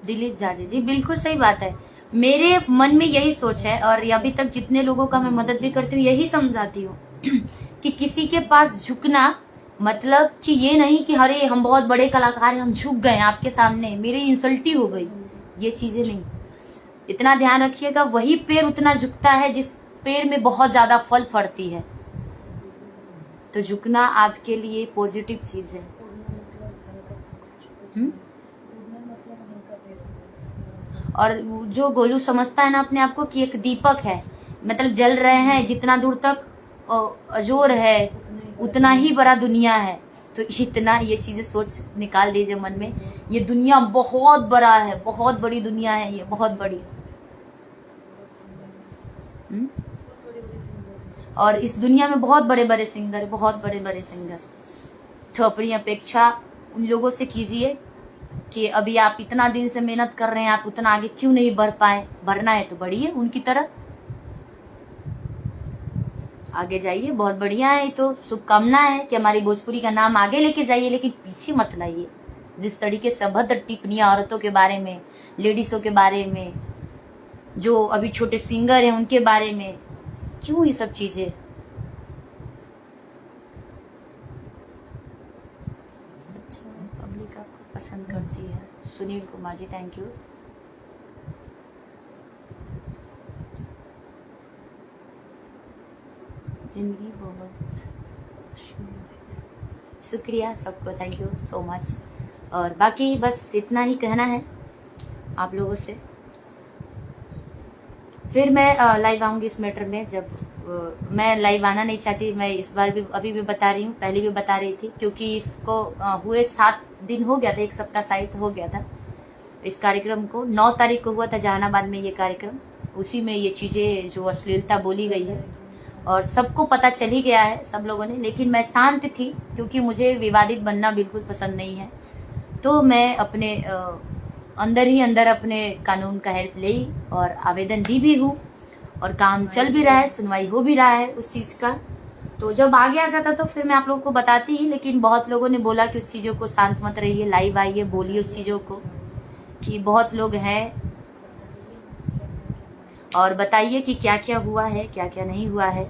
दिलीप जाजे जी, बिल्कुल सही बात है। मेरे मन में यही सोच है, और अभी तक जितने लोगों का मैं मदद भी करती हूँ यही समझाती हूँ कि किसी के पास झुकना मतलब कि ये नहीं कि अरे हम बहुत बड़े कलाकार हैं, हम झुक गए आपके सामने, मेरी इंसल्टी हो गई, ये चीजें नहीं। इतना ध्यान रखिएगा, वही पेड़ उतना झुकता है जिस पेड़ में बहुत ज्यादा फल फड़ती है। तो झुकना आपके लिए पॉजिटिव चीज है। और जो गोलू समझता है ना अपने आप को कि एक दीपक है, मतलब जल रहे हैं, जितना दूर तक अजोर है उतना ही बड़ा दुनिया है। तो इतना ये चीजें सोच निकाल दीजिए मन में, ये दुनिया बहुत बड़ा है, बहुत बड़ी दुनिया है, ये बहुत बड़ी। और इस दुनिया में बहुत बड़े बड़े सिंगर, बहुत बड़े बड़े सिंगर। तो अपनी अपेक्षा उन लोगों से कीजिए कि अभी आप इतना दिन से मेहनत कर रहे हैं, आप उतना आगे क्यों नहीं बढ़ पाए? बढ़ना है तो बढ़िए उनकी तरह, आगे जाइए, बहुत बढ़िया है। तो शुभकामना है कि हमारी भोजपुरी का नाम आगे लेके जाइए, लेकिन पीछे मत लाइए। जिस तरीके से अभद्र टिप्पणियां औरतों के बारे में, लेडीजों के बारे में, जो अभी छोटे सिंगर हैं उनके बारे में, क्यों ये सब चीजें? अच्छा, पब्लिक आपको पसंद करती है। Sunil Kumar ji thank you. जिंदगी बहुत शुक्रिया सबको, थैंक यू सो मच। और बाकी बस इतना ही कहना है आप लोगों से। फिर मैं लाइव आऊँगी इस मैटर में, जब मैं लाइव आना नहीं चाहती, मैं इस बार भी अभी भी बता रही हूँ, पहले भी बता रही थी, क्योंकि इसको हुए 7 दिन हो गया था, 1 सप्ताह शायद हो गया था इस कार्यक्रम को। 9 तारीख को हुआ था जहानाबाद में ये कार्यक्रम, उसी में ये चीज़ें जो अश्लीलता बोली गई है और सबको पता चल ही गया है सब लोगों ने, लेकिन मैं शांत थी क्योंकि मुझे विवादित बनना बिल्कुल पसंद नहीं है। तो मैं अपने अंदर ही अंदर अपने कानून का हेल्प ली और आवेदन दी भी हूँ और काम चल भी रहा है, सुनवाई हो भी रहा है उस चीज़ का। तो जब आगे आ जाता तो फिर मैं आप लोगों को बताती ही, लेकिन बहुत लोगों ने बोला कि उस चीज़ों को शांत मत रहिए, लाइव आइए, बोलिए उस चीज़ों को, कि बहुत लोग हैं और बताइए कि क्या क्या हुआ है, क्या क्या नहीं हुआ है।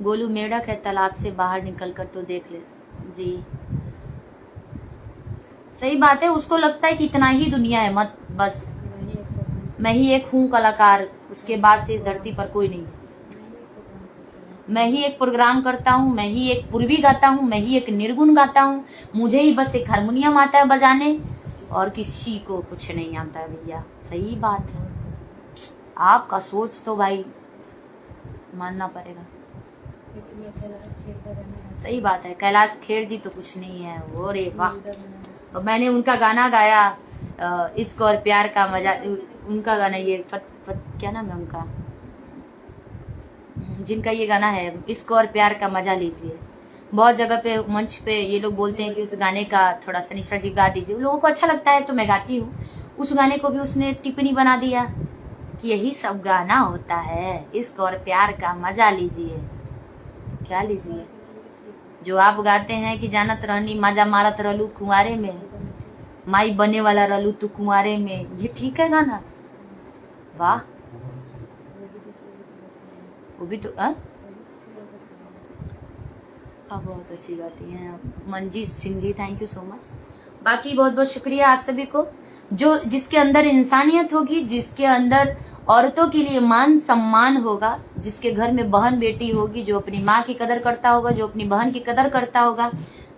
गोलू मेढक है, तालाब से बाहर निकल कर तो देख ले। जी सही बात है, उसको लगता है कि इतना ही दुनिया है, मत बस मैं ही एक हूँ कलाकार, उसके बाद से इस धरती पर कोई नहीं। मैं ही एक प्रोग्राम करता हूँ, मैं ही एक पूर्वी गाता हूँ, मैं ही एक निर्गुण गाता हूँ, मुझे ही बस एक हारमोनियम आता है बजाने और किसी को कुछ नहीं आता है भैया। सही बात है, आपका सोच तो भाई मानना पड़ेगा। सही बात है, कैलाश खेर जी तो कुछ नहीं है वो, रे वाह। और मैंने उनका गाना गाया इश्क और प्यार का मजा, उनका गाना ये क्या नाम है उनका, जिनका ये गाना है इश्क और प्यार का मजा लीजिए। बहुत जगह पे मंच पे ये लोग बोलते हैं कि उस गाने का थोड़ा सा निशा जी गा दीजिए, लोगों को अच्छा लगता है तो मैं गाती हूँ। उस गाने को भी उसने टिप्पणी बना दिया कि यही सब गाना होता है, इश्क और प्यार का मजा लीजिए। क्या लीजिए? जो आप गाते हैं कि जानत रहनी मजा मारत रहलू कुंवारे में, माई बने वाला रहलू तू कुंवारे में, ये ठीक है गाना? वाह, वो भी तो आप बहुत अच्छी गाती हैं Manjeet Singh ji, thank you so much. बाकी बहुत बहुत शुक्रिया आप सभी को। जो जिसके अंदर इंसानियत होगी, जिसके अंदर औरतों के लिए मान सम्मान होगा, जिसके घर में बहन बेटी होगी, जो अपनी माँ की कदर करता होगा, जो अपनी बहन की कदर करता होगा,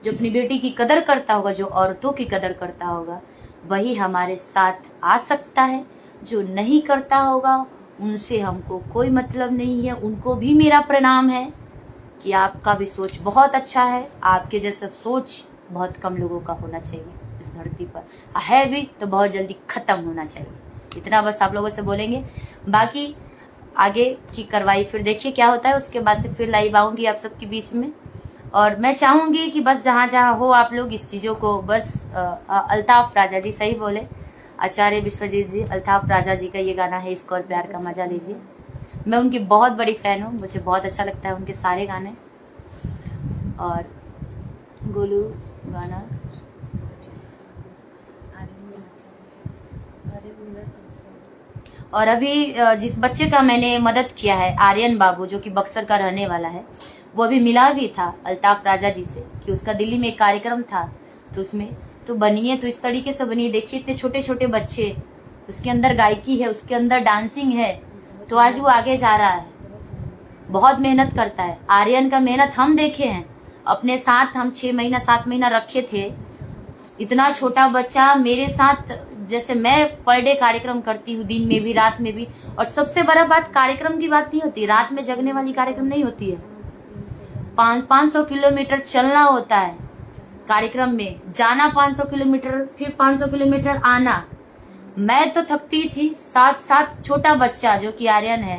जो अपनी बेटी की कदर करता होगा, जो औरतों की कदर करता होगा, वही हमारे साथ आ सकता है। जो नहीं करता होगा उनसे हमको कोई मतलब नहीं है। उनको भी मेरा प्रणाम है कि आपका भी सोच बहुत अच्छा है। आपके जैसा सोच बहुत कम लोगों का होना चाहिए इस धरती पर, है भी तो बहुत जल्दी खत्म होना चाहिए। इतना बस आप लोगों से बोलेंगे। बाकी आगे की कार्रवाई फिर देखिए क्या होता है, उसके बाद से फिर लाइव आऊंगी आप सबके बीच में। और मैं चाहूंगी कि बस जहाँ जहाँ हो आप लोग इस चीज़ों को बस अल्ताफ राजा जी, सही बोले, आचार्य विश्वजीत जी, अल्ताफ राजा जी का ये गाना है इश्क और प्यार का मजा लीजिए। मैं उनकी बहुत बड़ी फ़ैन हूँ, मुझे बहुत अच्छा लगता है उनके सारे गाने। और गोलू गाना और अभी जिस बच्चे का मैंने मदद किया है, आर्यन बाबू, जो कि बक्सर का रहने वाला है, वो अभी मिला भी था अल्ताफ राजा जी से कि उसका दिल्ली में एक कार्यक्रम था, तो उसमें तो बनिए, तो इस तरीके से बनिए। देखिए इतने छोटे छोटे बच्चे, उसके अंदर गायकी है, उसके अंदर डांसिंग है, तो आज वो आगे जा रहा है, बहुत मेहनत करता है। आर्यन का मेहनत हम देखे हैं अपने साथ, हम 6 महीना 7 महीना रखे थे। इतना छोटा बच्चा मेरे साथ, जैसे मैं पर डे कार्यक्रम करती हूँ, दिन में भी रात में भी। और सबसे बड़ा बात, कार्यक्रम की बात नहीं होती, रात में जगने वाली कार्यक्रम नहीं होती है। 500 किलोमीटर चलना होता है कार्यक्रम में, जाना 500 किलोमीटर, फिर 500 किलोमीटर आना। मैं तो थकती थी, साथ साथ छोटा बच्चा जो कि आर्यन है,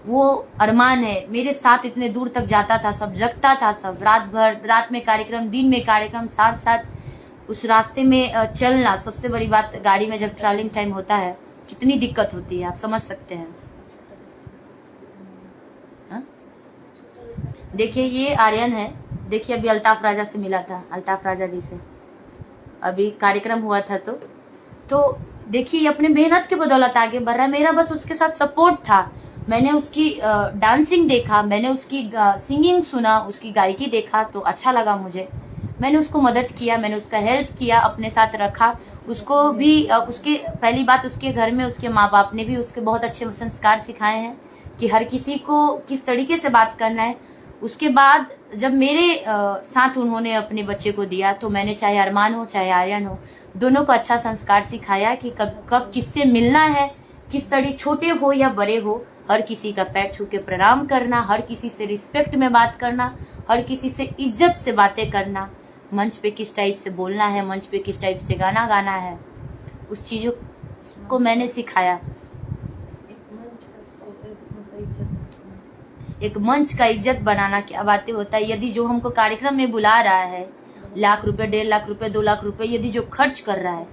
वो अरमान है, मेरे साथ इतने दूर तक जाता था, सब जगता था, सब रात भर, रात में कार्यक्रम, दिन में कार्यक्रम, साथ साथ उस रास्ते में चलना। सबसे बड़ी बात, गाड़ी में जब ट्रैवलिंग टाइम होता है कितनी दिक्कत होती है, आप समझ सकते हैं। देखिए ये आर्यन है, देखिए अभी अल्ताफ राजा से मिला था, अल्ताफ राजा जी से अभी कार्यक्रम हुआ था, तो देखिए अपने मेहनत के बदौलत आगे बढ़ रहा है। मेरा बस उसके साथ सपोर्ट था, मैंने उसकी डांसिंग देखा, मैंने उसकी सिंगिंग सुना, उसकी गायकी देखा, तो अच्छा लगा मुझे। मैंने उसको मदद किया, मैंने उसका हेल्प किया, अपने साथ रखा उसको भी। उसके पहली बात, उसके घर में उसके माँ बाप ने भी उसके बहुत अच्छे संस्कार सिखाए हैं कि हर किसी को किस तरीके से बात करना है। उसके बाद जब मेरे साथ उन्होंने अपने बच्चे को दिया, तो मैंने, चाहे अरमान हो चाहे आर्यन हो, दोनों को अच्छा संस्कार सिखाया कि कब कब किससे मिलना है, किस तरह, छोटे हो या बड़े हो, हर किसी का पैर छू के प्रणाम करना, हर किसी से रिस्पेक्ट में बात करना, हर किसी से इज्जत से बातें करना, मंच पे किस टाइप से बोलना है, मंच पे किस टाइप से गाना गाना है, उस चीज़ों को मैंने सिखाया। मतलब इज्जत एक मंच का इज्जत बनाना क्या बातें होता है। यदि जो हमको कार्यक्रम में बुला रहा है, लाख रुपए, 1.5 लाख रुपए, 2 लाख रुपए यदि जो खर्च कर रहा है,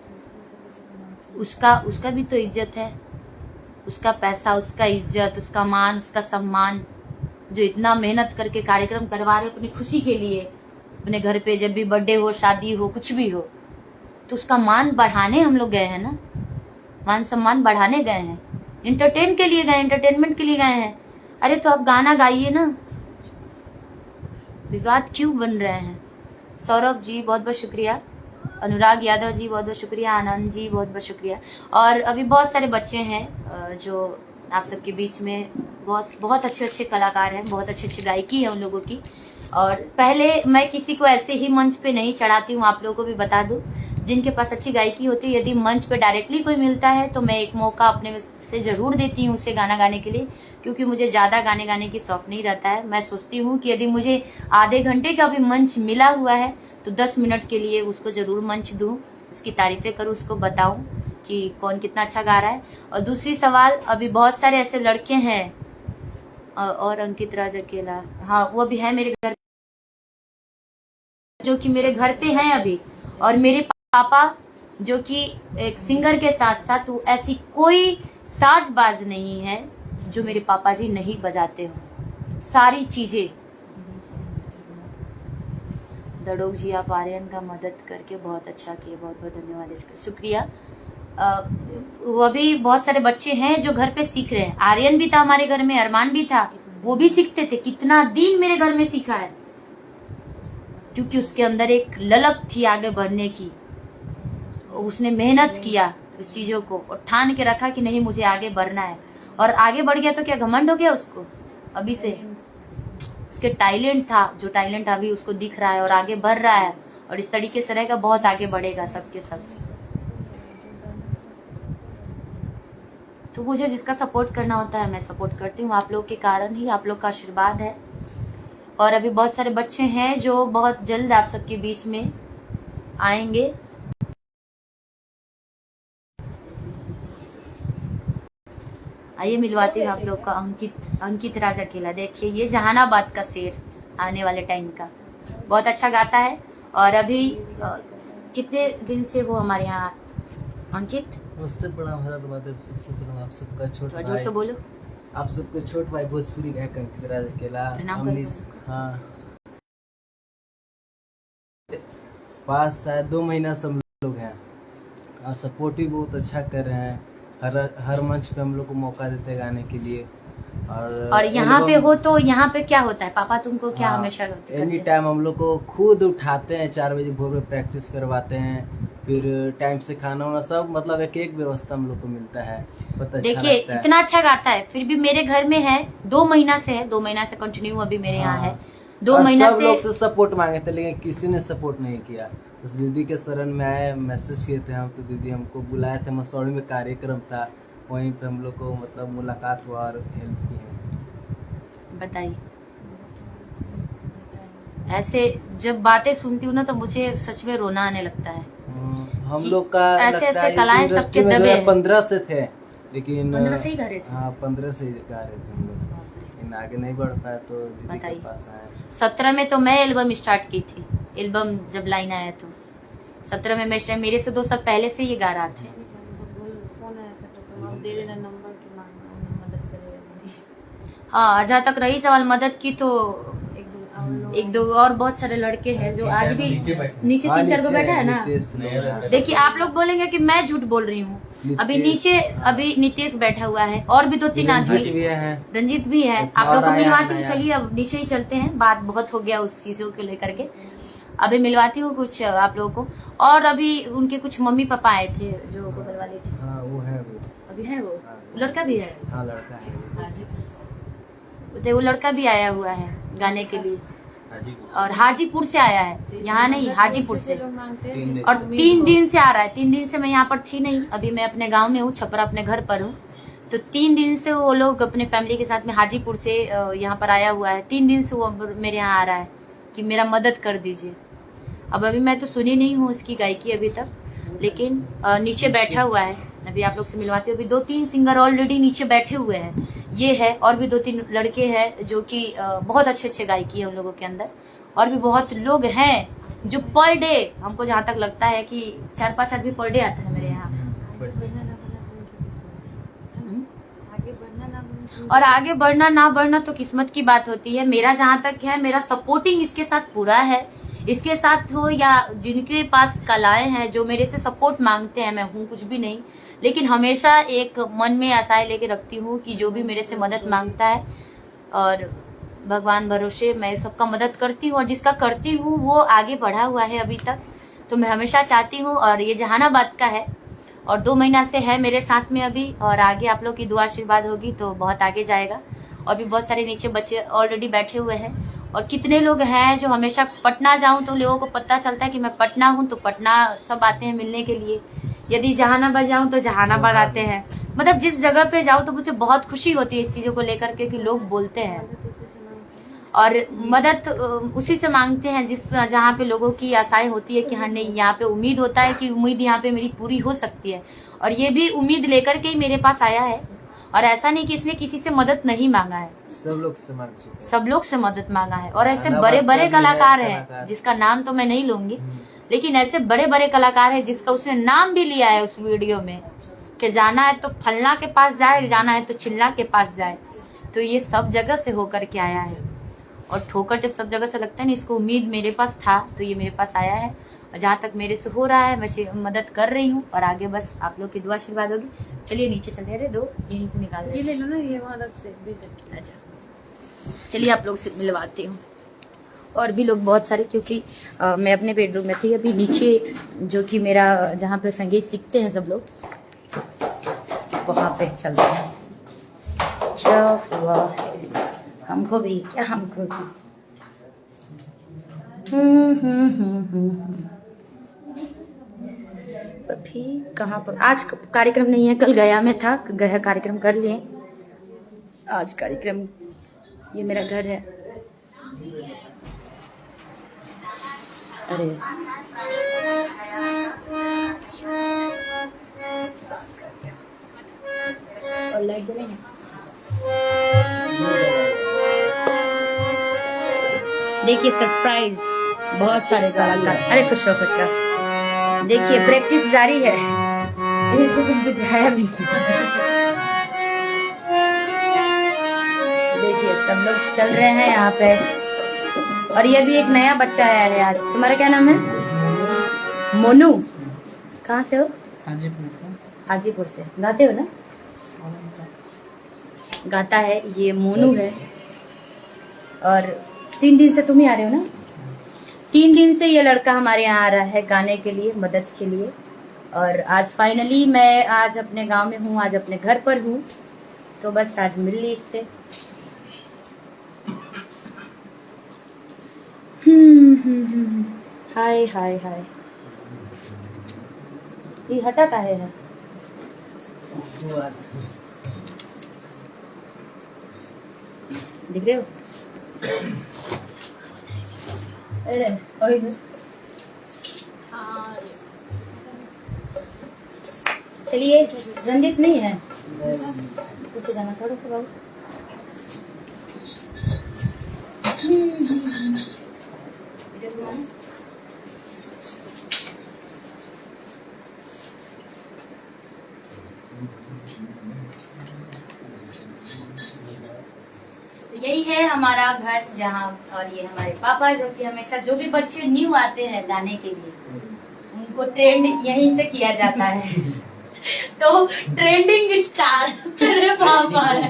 उसका भी तो इज्जत है। उसका पैसा, उसका इज्जत, उसका मान, उसका सम्मान, जो इतना मेहनत करके कार्यक्रम करवा रहे अपनी खुशी के लिए, अपने घर पे जब भी बर्थडे हो, शादी हो, कुछ भी हो, तो उसका मान बढ़ाने हम लोग गए हैं ना, मान सम्मान बढ़ाने गए हैं, एंटरटेन के लिए गए, एंटरटेनमेंट के लिए गए हैं। अरे तो आप गाना गाइए ना, विवाद क्यों बन रहे हैं। सौरभ जी बहुत बहुत शुक्रिया, अनुराग यादव जी बहुत बहुत शुक्रिया, आनंद जी बहुत बहुत शुक्रिया। और अभी बहुत सारे बच्चे हैं जो आप सबके बीच में, बहुत अच्छे अच्छे कलाकार हैं, बहुत अच्छे अच्छे गायकी है उन लोगों की। और पहले मैं किसी को ऐसे ही मंच पे नहीं चढ़ाती हूँ, आप लोगों को भी बता दूं, जिनके पास अच्छी गायकी होती है, यदि मंच पे डायरेक्टली कोई मिलता है तो मैं एक मौका अपने से ज़रूर देती हूँ उसे गाना गाने के लिए, क्योंकि मुझे ज़्यादा गाने गाने की शौक नहीं रहता है। मैं सोचती हूँ कि यदि मुझे आधे घंटे का भी मंच मिला हुआ है तो 10 मिनट के लिए उसको ज़रूर मंच दूँ, उसकी तारीफ़ें करूँ, उसको बताऊँ कि कौन कितना अच्छा गा रहा है। और दूसरी सवाल, अभी बहुत सारे ऐसे लड़के हैं, और अंकित राज अकेला, हाँ वो भी है मेरे घर, जो कि मेरे घर पे हैं अभी। और मेरे पापा जो कि एक सिंगर के साथ साथ, वो ऐसी कोई साजबाज नहीं है जो मेरे पापा जी नहीं बजाते हो, सारी चीजें। दड़ोक जी, आप आर्यन का मदद करके बहुत अच्छा किए, बहुत बहुत धन्यवाद, इसका शुक्रिया। वो भी बहुत सारे बच्चे हैं जो घर पे सीख रहे हैं। आर्यन भी था हमारे घर में, अरमान भी था, वो भी सीखते थे। कितना दिन मेरे घर में सीखा है, क्योंकि उसके अंदर एक ललक थी आगे बढ़ने की। उसने मेहनत किया उस चीजों को, और ठान के रखा कि नहीं मुझे आगे बढ़ना है, और आगे बढ़ गया। तो क्या घमंड हो गया उसको? अभी से उसके टैलेंट था, जो टैलेंट अभी उसको दिख रहा है और आगे बढ़ रहा है, और इस तरीके से रहेगा बहुत आगे बढ़ेगा सबके सब। तो मुझे जिसका सपोर्ट करना होता है मैं सपोर्ट करती हूँ, आप लोग के कारण ही, आप लोग का आशीर्वाद है। और अभी बहुत सारे बच्चे हैं जो बहुत जल्द आप सबके बीच में आएंगे। आइए मिलवाती हूँ आप लोग का अंकित राज अकेला। देखिए ये जहानाबाद का शेर आने वाले टाइम का, बहुत अच्छा गाता है। और अभी कितने दिन से वो हमारे यहाँ अंकित, उससे बड़ा हमारा सबसे बड़ा आप सबका छोटा जोर से बोलो, आप सबको छोट भाई भोजपुरी गायक अंकित राज अकेला। हाँ, पास शायद 2 महीना से हम लोग हैं, और सपोर्ट भी बहुत अच्छा कर रहे हैं। हर मंच पे हम लोग को मौका देते हैं गाने के लिए। और यहाँ पे हो तो यहाँ पे क्या होता है पापा तुमको क्या हमेशा एनी टाइम हम लोग को खुद उठाते हैं, 4 बजे भोर में प्रैक्टिस करवाते हैं, फिर टाइम से खाना वाना सब, मतलब एक व्यवस्था हम लोग को मिलता है। देखिए इतना अच्छा गाता है, फिर भी मेरे घर में है 2 महीना से है, 2 महीना से कंटिन्यू अभी मेरे यहाँ है। 2 महीना सब से लोग से सपोर्ट मांगे थे, लेकिन किसी ने सपोर्ट नहीं किया। उस दीदी के शरण में आए, मैसेज किए थे हम, तो दीदी हमको बुलाए थे, मसौड़ी में कार्यक्रम था, वहीं पे हम लोग को मतलब मुलाकात हुआ और हेल्प की है। बताइए, ऐसे जब बातें सुनती हूँ ना तो मुझे सच में रोना आने लगता है। हम लोग का ऐसे ऐसे कलाएं सबके दबे हैं। 15 से थे, लेकिन 15 से ही गा रहे थे। हाँ 15 से ही गा रहे थे हम लोग, लेकिन आगे नहीं बढ़ पाया तो दीदी के पास आए। 17 में तो मैं एल्बम स्टार्ट की थी, एल्बम जब लाइन आया तो 17 में मैं, मेरे से 2 साल पहले से ये गा रहा था। फोन आया था तो तुम दे देना नंबर की मदद करेगा। हाँ, जहाँ तक रही सवाल मदद की, तो एक दो और बहुत सारे लड़के हैं जो आज भी नीचे 3-4 को बैठा है ना। देखिए आप लोग बोलेंगे कि मैं झूठ बोल रही हूँ, अभी नीचे अभी नितेश बैठा हुआ है, और भी 2-3 आदमी, रंजीत भी है। आप लोग को मिलवाती हूँ, चलिए अब नीचे ही चलते हैं, बात बहुत हो गया उस चीजों को लेकर के। अभी मिलवाती हूँ कुछ आप लोगों को। और अभी उनके कुछ मम्मी पापा आए थे जो बगल वाले थे। हाँ वो है, अभी है वो लड़का भी है। हाँ लड़का है, वो लड़का भी आया हुआ है गाने के लिए, और हाजीपुर से आया है, यहाँ नहीं हाजीपुर से, और 3 दिन से आ रहा है। 3 दिन से मैं यहाँ पर थी नहीं, अभी मैं अपने गांव में हूँ, छपरा अपने घर पर हूँ। तो 3 दिन से वो लोग अपने फैमिली के साथ में हाजीपुर से यहाँ पर आया हुआ है। 3 दिन से वो मेरे यहाँ आ रहा है कि मेरा मदद कर दीजिए। अब अभी मैं तो सुनी नहीं हूँ उसकी गायकी अभी तक, लेकिन नीचे बैठा हुआ है, अभी आप लोग से मिलवाती हूँ। अभी 2-3 सिंगर ऑलरेडी नीचे बैठे हुए हैं, ये है, और भी 2-3 लड़के हैं जो कि बहुत अच्छे गायकी है उन लोगों के अंदर, और भी बहुत लोग हैं जो पर डे, हमको जहाँ तक लगता है कि 4-5 आदमी पर डे आता है मेरे यहाँ। और आगे बढ़ना ना बढ़ना तो किस्मत की बात होती है। मेरा जहाँ तक है, मेरा सपोर्टिंग इसके साथ पूरा है, इसके साथ हो या जिनके पास कलाएं हैं जो मेरे से सपोर्ट मांगते हैं, मैं हूँ कुछ भी नहीं, लेकिन हमेशा एक मन में आशाएं लेके रखती हूँ कि जो भी मेरे से मदद मांगता है, और भगवान भरोसे मैं सबका मदद करती हूँ, और जिसका करती हूँ वो आगे बढ़ा हुआ है अभी तक, तो मैं हमेशा चाहती हूँ। और ये जहानाबाद का है और 2 महीना से है मेरे साथ में अभी, और आगे आप लोग की दुआ आशीर्वाद होगी तो बहुत आगे जाएगा। और भी बहुत सारे नीचे बच्चे ऑलरेडी बैठे हुए हैं, और कितने लोग हैं जो हमेशा पटना जाऊं तो लोगों को पता चलता है कि मैं पटना हूं, तो पटना सब आते हैं मिलने के लिए। यदि जहानाबाद जाऊं तो जहानाबाद आते हैं, मतलब जिस जगह पे जाऊं तो मुझे बहुत खुशी होती है इस चीज़ों को लेकर के कि लोग बोलते हैं, और मदद उसी से मांगते हैं जिस जहाँ पे लोगों की आशाएं होती है कि हाँ नहीं, यहाँ पे उम्मीद होता है कि उम्मीद यहाँ पे मेरी पूरी हो सकती है। और ये भी उम्मीद लेकर के ही मेरे पास आया है, और ऐसा नहीं कि इसने किसी से मदद नहीं मांगा है, सब लोग से मांग चुके हैं। सब लोग से मदद मांगा है। और ऐसे जहानाबाद बड़े बड़े का भी है कलाकार कलाकार। हैं जिसका नाम तो मैं नहीं लूंगी, लेकिन ऐसे बड़े बड़े कलाकार हैं जिसका उसने नाम भी लिया है उस वीडियो में कि जाना है तो फलना के पास जाए, जाना है तो चिल्ला के पास जाए। तो ये सब जगह से होकर के आया है, और ठोकर जब सब जगह से लगता है ना, इसको उम्मीद मेरे पास था तो ये मेरे पास आया है, और जहाँ तक मेरे से हो रहा है मैं मदद कर रही हूँ, और आगे बस आप लोग की दुआ आशीर्वाद होगी। चलिए नीचे चलते हैं, 2 यहीं से निकाल ये ले लो ना, ये वाला से भी अच्छा चलिए आप लोग से मिलवाती हूँ। और भी लोग बहुत सारे, क्योंकि मैं अपने बेडरूम में थी, अभी नीचे जो कि मेरा जहाँ पे संगीत सीखते हैं सब लोग, वहाँ पे चलते हैं। क्या हुआ हमको भी, क्या हमको भी। अभी कहाँ पर, आज कार्यक्रम नहीं है, कल गया में था, गया कार्यक्रम कर लिए, आज कार्यक्रम। ये मेरा घर है। अरे और लाइट जलेंगे। देखिए सरप्राइज, बहुत सारे कलाकार। अरे खुश हो खुश हो। देखिए प्रैक्टिस जारी है, इसको कुछ बुझाया भी नहीं। देखिए सब लोग चल रहे हैं यहाँ पे, और ये भी एक नया बच्चा आया है आज। तुम्हारा क्या नाम है? मोनू। कहाँ से हो? हाजीपुर से। हाजीपुर से। गाते हो ना? गाता है, ये मोनू है। और 3 दिन से तुम ही आ रहे हो ना? 3 दिन से ये लड़का हमारे यहाँ आ रहा है गाने के लिए, मदद के लिए। और आज फाइनली मैं आज अपने गांव में हूँ, आज अपने घर पर हूँ, तो बस आज मिल ली इससे। हाय हाय हाय। ये हटा काहे है? दिख रहे हो? चलिए, रंजित नहीं है, पीछे जाना थोड़ा सा बाबू। यही है हमारा घर जहाँ, और ये हमारे पापा जो कि हमेशा जो भी बच्चे न्यू आते हैं गाने के लिए उनको ट्रेंड यहीं से किया जाता है। तो ट्रेंडिंग स्टार मेरे पापा है,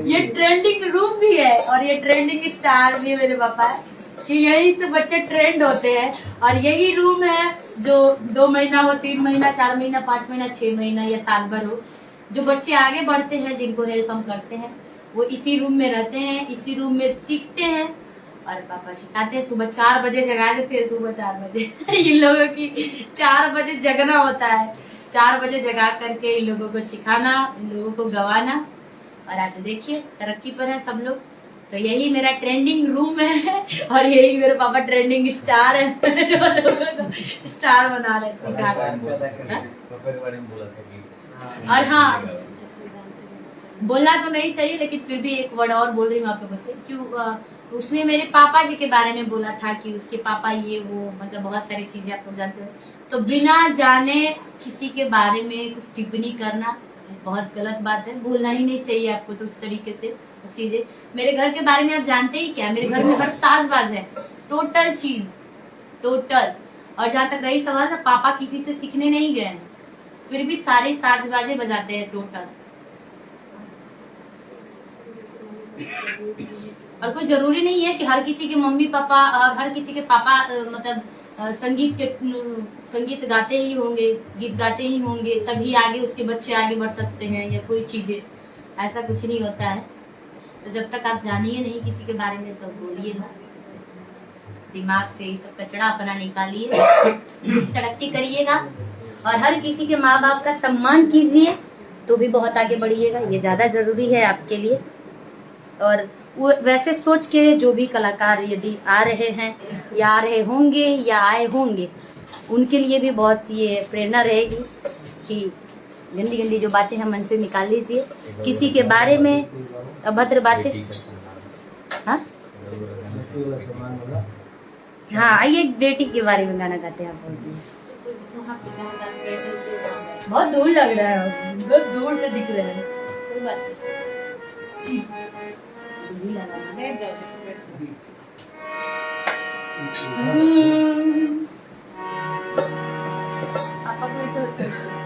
ये ट्रेंडिंग रूम भी है और ये ट्रेंडिंग स्टार भी मेरे पापा है कि यहीं से बच्चे ट्रेंड होते हैं। और यही रूम है जो 2 महीना हो, 3 महीना, 4 महीना, 5 महीना, 6 महीना या साल भर हो, जो बच्चे आगे बढ़ते हैं, जिनको हेल्प हम करते हैं, वो इसी रूम में रहते हैं, इसी रूम में सीखते हैं। और पापा सिखाते हैं, सुबह 4 बजे जगा देते हैं, सुबह 4 बजे इन लोगों की 4 बजे जगना होता है, 4 बजे जगा करके इन लोगों को सिखाना, इन लोगों को गवाना। और आज देखिए तरक्की पर है सब लोग, तो यही मेरा ट्रेंडिंग रूम है और यही मेरे पापा ट्रेंडिंग स्टार है जो लोगों को स्टार बना रहे हैं, सिखा रहे हैं। और हाँ, बोलना तो नहीं चाहिए लेकिन फिर भी एक वर्ड और बोल रही हूँ आप लोगों से। क्यों उसने मेरे पापा जी के बारे में बोला था कि उसके पापा ये वो, मतलब बहुत सारी चीजें आप लोग जानते हो। तो बिना जाने किसी के बारे में कुछ टिप्पणी करना बहुत गलत बात है, बोलना ही नहीं चाहिए आपको। तो उस तरीके से उस चीजें, मेरे घर के बारे में आप जानते ही क्या, मेरे घर में हर साजबाज है, टोटल चीज, टोटल। और जहाँ तक रही सवाल ना, पापा किसी से सीखने नहीं गए हैं, फिर भी सारे साजबाजे बजाते हैं टोटल। और कोई जरूरी नहीं है कि हर किसी के मम्मी पापा और हर किसी के पापा मतलब संगीत गाते ही होंगे, गीत गाते ही होंगे, तभी आगे उसके बच्चे आगे बढ़ सकते हैं या कोई चीजें, ऐसा कुछ नहीं होता है। तो जब तक आप जानिए नहीं किसी के बारे में तो बोलिए मत, दिमाग से ये सब कचरा अपना निकालिए, तरक्की करिएगा और हर किसी के माँ बाप का सम्मान कीजिए, तो भी बहुत आगे बढ़िएगा। ये ज्यादा जरूरी है आपके लिए। और वो वैसे सोच के जो भी कलाकार यदि आ रहे हैं या आ रहे होंगे या आए होंगे, उनके लिए भी बहुत ये प्रेरणा रहेगी कि गंदी गंदी जो बातें हैं मन से निकाल लीजिए, किसी के बारे में अभद्र बातें। हाँ आइए, बेटी के बारे में गाना गाते हैं आप। बहुत दूर लग रहा है, बहुत दूर से दिख रहा है, कोई बात नहीं।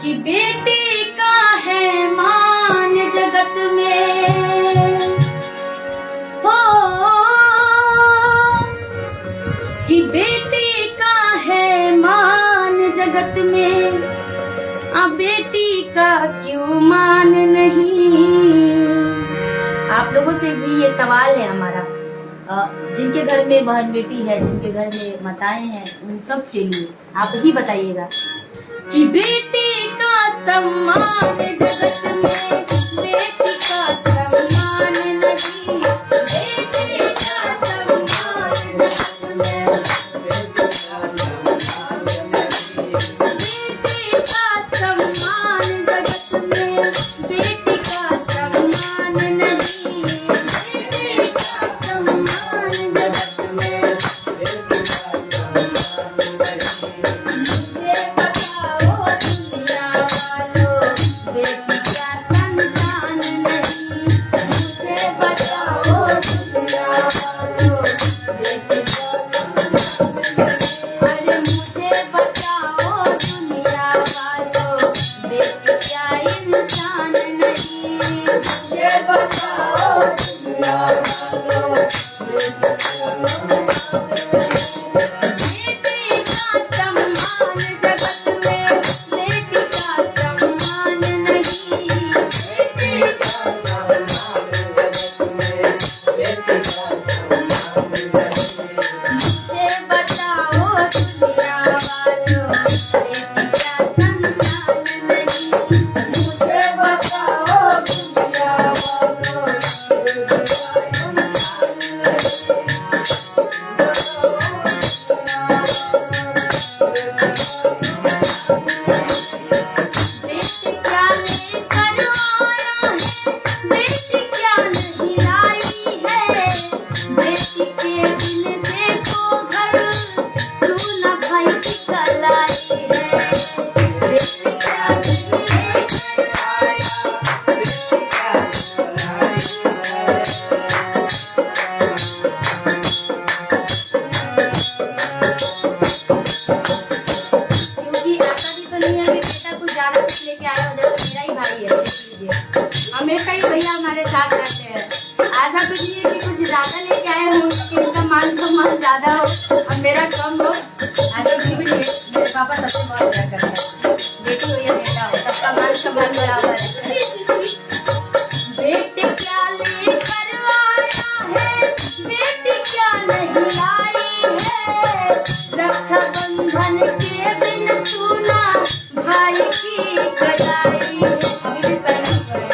कि बेटे का है मान जगत में, हो कि बेटे का है मान जगत में, अब बेटी का क्यों मान नहीं। आप लोगों से भी ये सवाल है हमारा, जिनके घर में बहन बेटी है, जिनके घर में माताएं हैं, उन सब के लिए आप ही बताइएगा कि बेटे का सम्मान जगत में, बेटी का सम्मान नहीं, बेटे का सम्मान जगत में, बेटे का सम्मान जगत में, बेटी का सम्मान नहीं, बेटे का सम्मान जगत में। मुझे बताओ दुनिया वालों, बेटी क्या संतान नहीं, मुझे बताओ दुनिया वालों, बेटी क्या अरे मुझे बताओ दुनिया वालों, बेटी क्या इंसान नहीं, मुझे बताओ दुनिया वालों, बेटी का सम्मान जगत में, बेटी का सम्मान नहीं, बेटी का सम्मान जगत में, बेटी का सम्मान नहीं। मुझे बताओ दुनिया वालों, बेटी क्या संतान नहीं, मुझे बताओ दुनिया वालों, बेटी क्या बेटी क्या लेकर आया है, बेटी क्या नहीं लाई है, बेटी के दिन देखो घर सुना भाई की कलाई है, बेटी क्या नहीं लेकर आया, बेटी क्या नहीं लाई क्योंकि ऐसा भी तो नहीं है कि बेटा कुछ ज्यादा कुछ लेके आया हो, जैसे मेरा ही भाई है, देख लीजिए हमेशा ही भैया हमारे साथ रहते हैं। ऐसा कुछ नहीं है कि कुछ ज्यादा लेके आए हो कि उनका मान सम्मान ज्यादा हो और मेरा कम हो, ऐसा कुछ भी नहीं है। मेरे पापा सबसे बहुत प्यार करते हैं, बेटी हो या बेटा हो, सबका मान सम्मान बराबर है। बेटी क्या लेकर आया है, बेटी क्या नहीं लाई है, रक्षाबंधन के दिन सुना भाई की कलाई। अभी भी पहना हुआ है।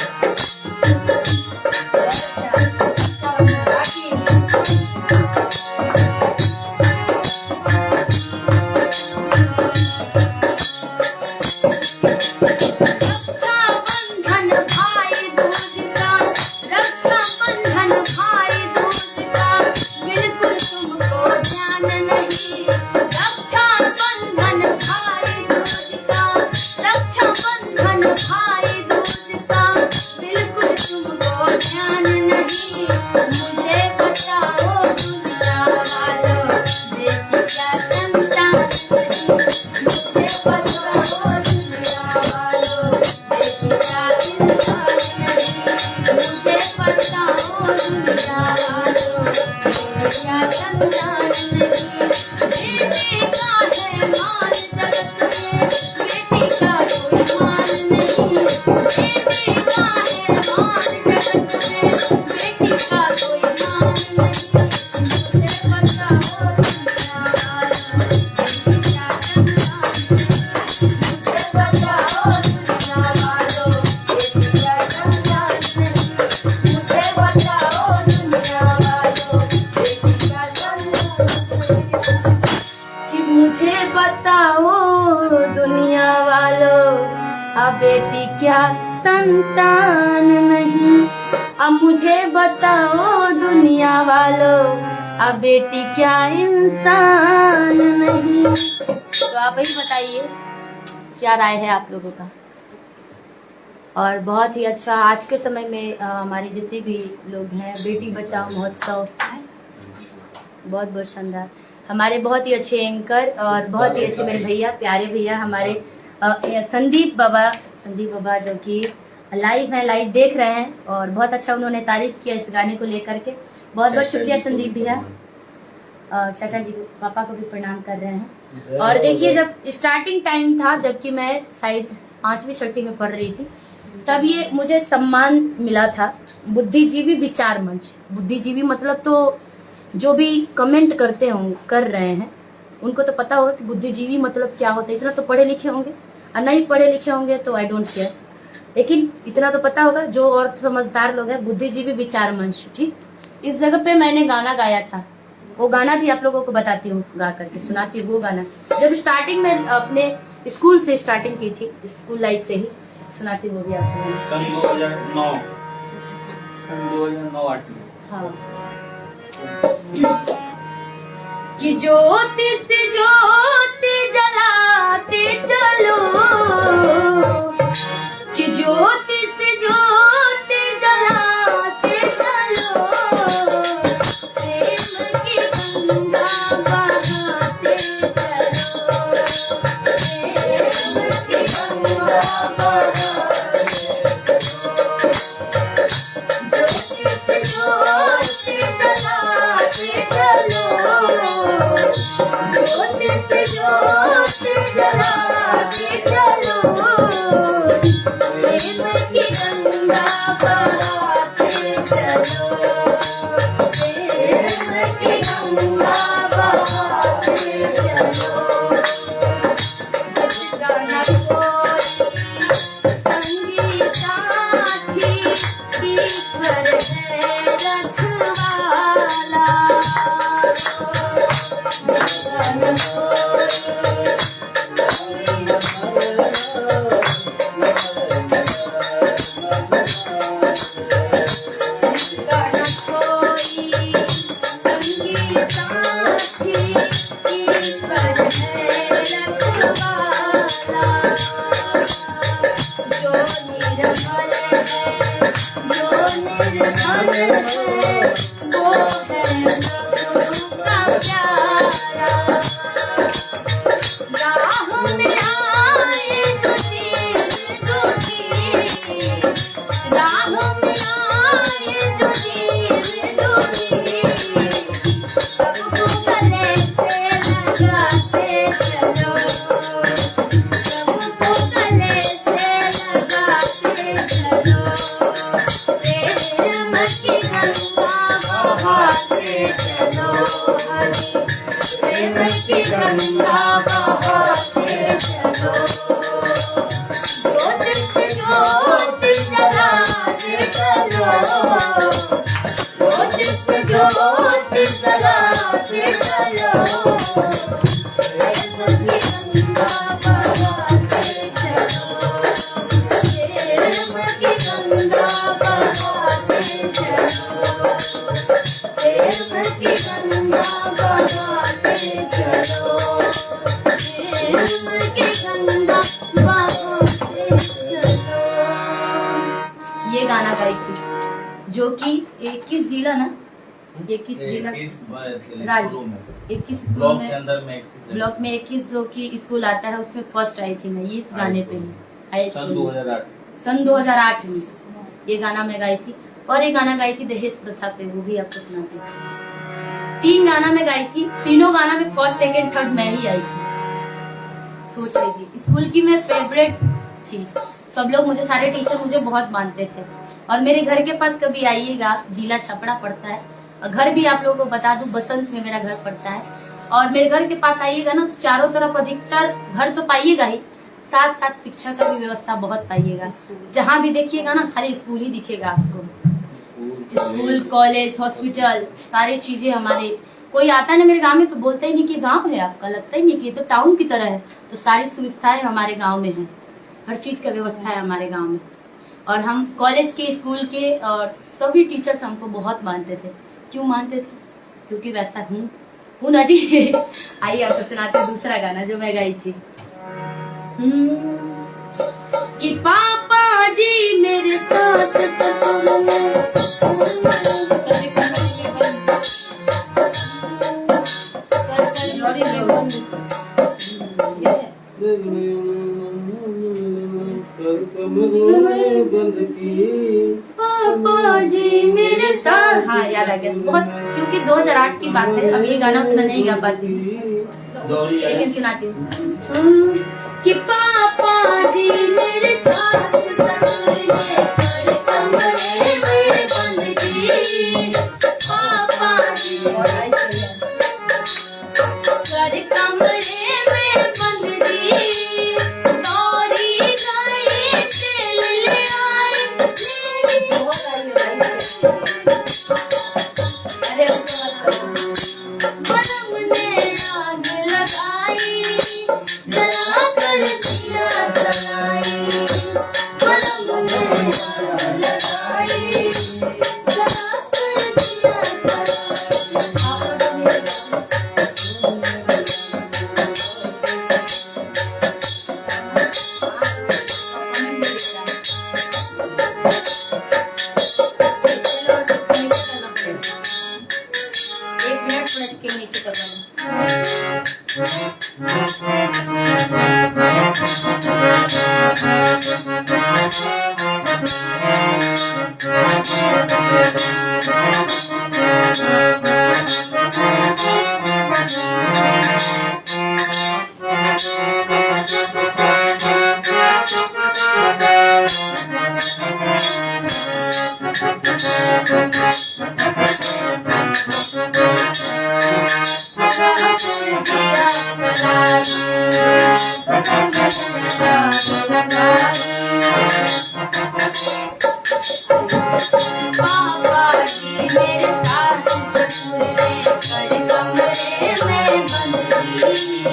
बेटी क्या संतान नहीं, अब मुझे बताओ दुनिया वालों, अब बेटी क्या इंसान नहीं। तो आप ही बताइए क्या राय है आप लोगों का। और बहुत ही अच्छा आज के समय में हमारे जितने भी लोग हैं, बेटी बचाओ महोत्सव बहुत बहुत शानदार, हमारे बहुत ही अच्छे एंकर और बहुत ही अच्छे मेरे भैया, प्यारे भैया हमारे संदीप बाबा जो कि लाइव है, लाइव देख रहे हैं और बहुत अच्छा उन्होंने तारीफ किया इस गाने को लेकर के। बहुत बहुत शुक्रिया संदीप भैया। और चाचा जी को, पापा को भी प्रणाम कर रहे हैं। और देखिए जब स्टार्टिंग टाइम था, जबकि मैं शायद 5वीं 6वीं में पढ़ रही थी, तब ये मुझे सम्मान मिला था बुद्धिजीवी विचार मंच। बुद्धिजीवी मतलब तो जो भी कमेंट करते होंगे, कर रहे हैं, उनको तो पता होगा कि बुद्धिजीवी मतलब क्या होता है। इतना तो पढ़े लिखे होंगे, और नहीं पढ़े लिखे होंगे तो आई डोंट केयर, लेकिन इतना तो पता होगा जो और समझदार लोग हैं, बुद्धिजीवी विचार मंच। ठीक, इस जगह पे मैंने गाना गाया था, वो गाना भी आप लोगों को बताती हूँ, गा करके सुनाती हूँ। वो गाना जब स्टार्टिंग में अपने स्कूल से स्टार्टिंग की थी, स्कूल लाइफ से ही सुनाती हूँ, वो भी आपको। सन 2009 हाँ, कि ज्योति से ज्योति जलाते चलो, कि ज्योति से ज्योति जलाते चलो, प्रेम की गंगा बहाते चलो, प्रेम की गंगा बहाते ज्योति से ज्योति जलाते चलो, ज्योति से ज्योति जलाते चलो, प्रेम की गंगा बहाते चलो, प्रेम की गंगा बहाते चलो। गाना कोई संगी साथी ईश्वर है रखवाला, गाना कोई गाना कोई संगी साथी ईश्वर है रखवाला, जो निर्मल है, जो निर्मल है, वो है प्रभु का प्यारा। राह में आए जो दीन दुखी, राह में आए जो दीन दुखी, सबको गले से लगाते चलो, सबको गले से लगाते चलो, प्रेम की गंगा बहाते चलो, प्रेम की गंगा बहाते चलो, ज्योति से ज्योति जलाते चलो, ज्योति से ज्योति जलाते चलो, प्रेम की गंगा बहाते चलो, प्रेम की गंगा बहाते चलो, प्रेम की गंगा बहाते चलो, प्रेम की गंगा बहाते चलो। ये गाना गाई थी जो कि 21 जिला ना, 21 जिला 21 ब्लॉक के अंदर में ब्लॉक में 21 जो कि स्कूल आता है उसमें फर्स्ट आई थी मैं, ये इस गाने पे ही हाई सन स्कूल 2008 सन 2008 में ये गाना मैं गाई थी। और एक गाना गाई थी दहेज प्रथा पे, वो भी आपको सुनाती थी। 3 गाना मैं गाई थी, तीनों गाना में फर्स्ट सेकंड थर्ड मैं ही आई थी। सोच रही थी स्कूल की मैं फेवरेट थी, सब लोग मुझे, सारे टीचर मुझे बहुत मानते थे। और मेरे घर के पास कभी आइएगा, जिला छपरा पड़ता है, और घर भी आप लोगों को बता दूं बसंत में मेरा घर पड़ता है। और मेरे घर के पास आइएगा ना तो चारों तरफ अधिकतर घर तो पाइएगा ही, साथ साथ शिक्षा का भी व्यवस्था बहुत पाइएगा। जहाँ भी देखिएगा ना खाली स्कूल ही दिखेगा आपको, स्कूल कॉलेज हॉस्पिटल सारी चीजें हमारे। कोई आता है ना मेरे गांव में तो बोलता ही नहीं कि गांव है आपका, लगता ही नहीं कि ये तो टाउन की तरह है। तो सारी सुविधाएं हमारे गांव में है, हर चीज़ का व्यवस्था है हमारे गांव में। और हम कॉलेज के, स्कूल के और सभी टीचर्स हमको बहुत मानते थे। क्यों मानते थे? क्योंकि वैसा हूँ ना जी। आइए आपको सुनाते हैं दूसरा गाना जो मैं गाई थी। कि पापा जी मेरे सास ससुर पापा जी मेरे साथ। हाँ याद आ गया बहुत, क्योंकि 2008 की बात है। अब ये गाना उतना नहीं गा पाती लेकिन सुनाती हूँ। कि पापा जी मेरे साथ कमरे में बंद जी, पापा जी कर कमरे में बंद जी, दौड़ी गई तेल ले आई अरे बलम ने आग लगाई, जला कर दिया जलाई, बलम ने आग लगाई, जला कर दिया जलाई। एक मिनट के नीचे पापा जी मेरे साथ ससुर ने कर कमरे में बंद जी,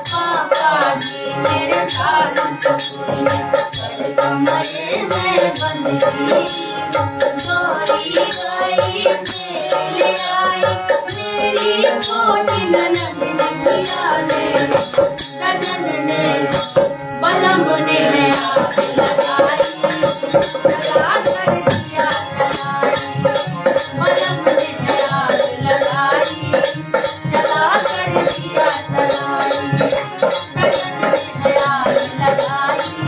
पापा जी मेरे साथ ससुर ने कर कमरे में बंद जी, दौड़ी गई ले आई मेरी छोटी ननद जिया ने, कजन ने बलम ने है आग लगाई, जला कर दिया जलाई, बलम ने है आग लगाई, जला कर दिया जलाई, कजन ने है आग लगाई,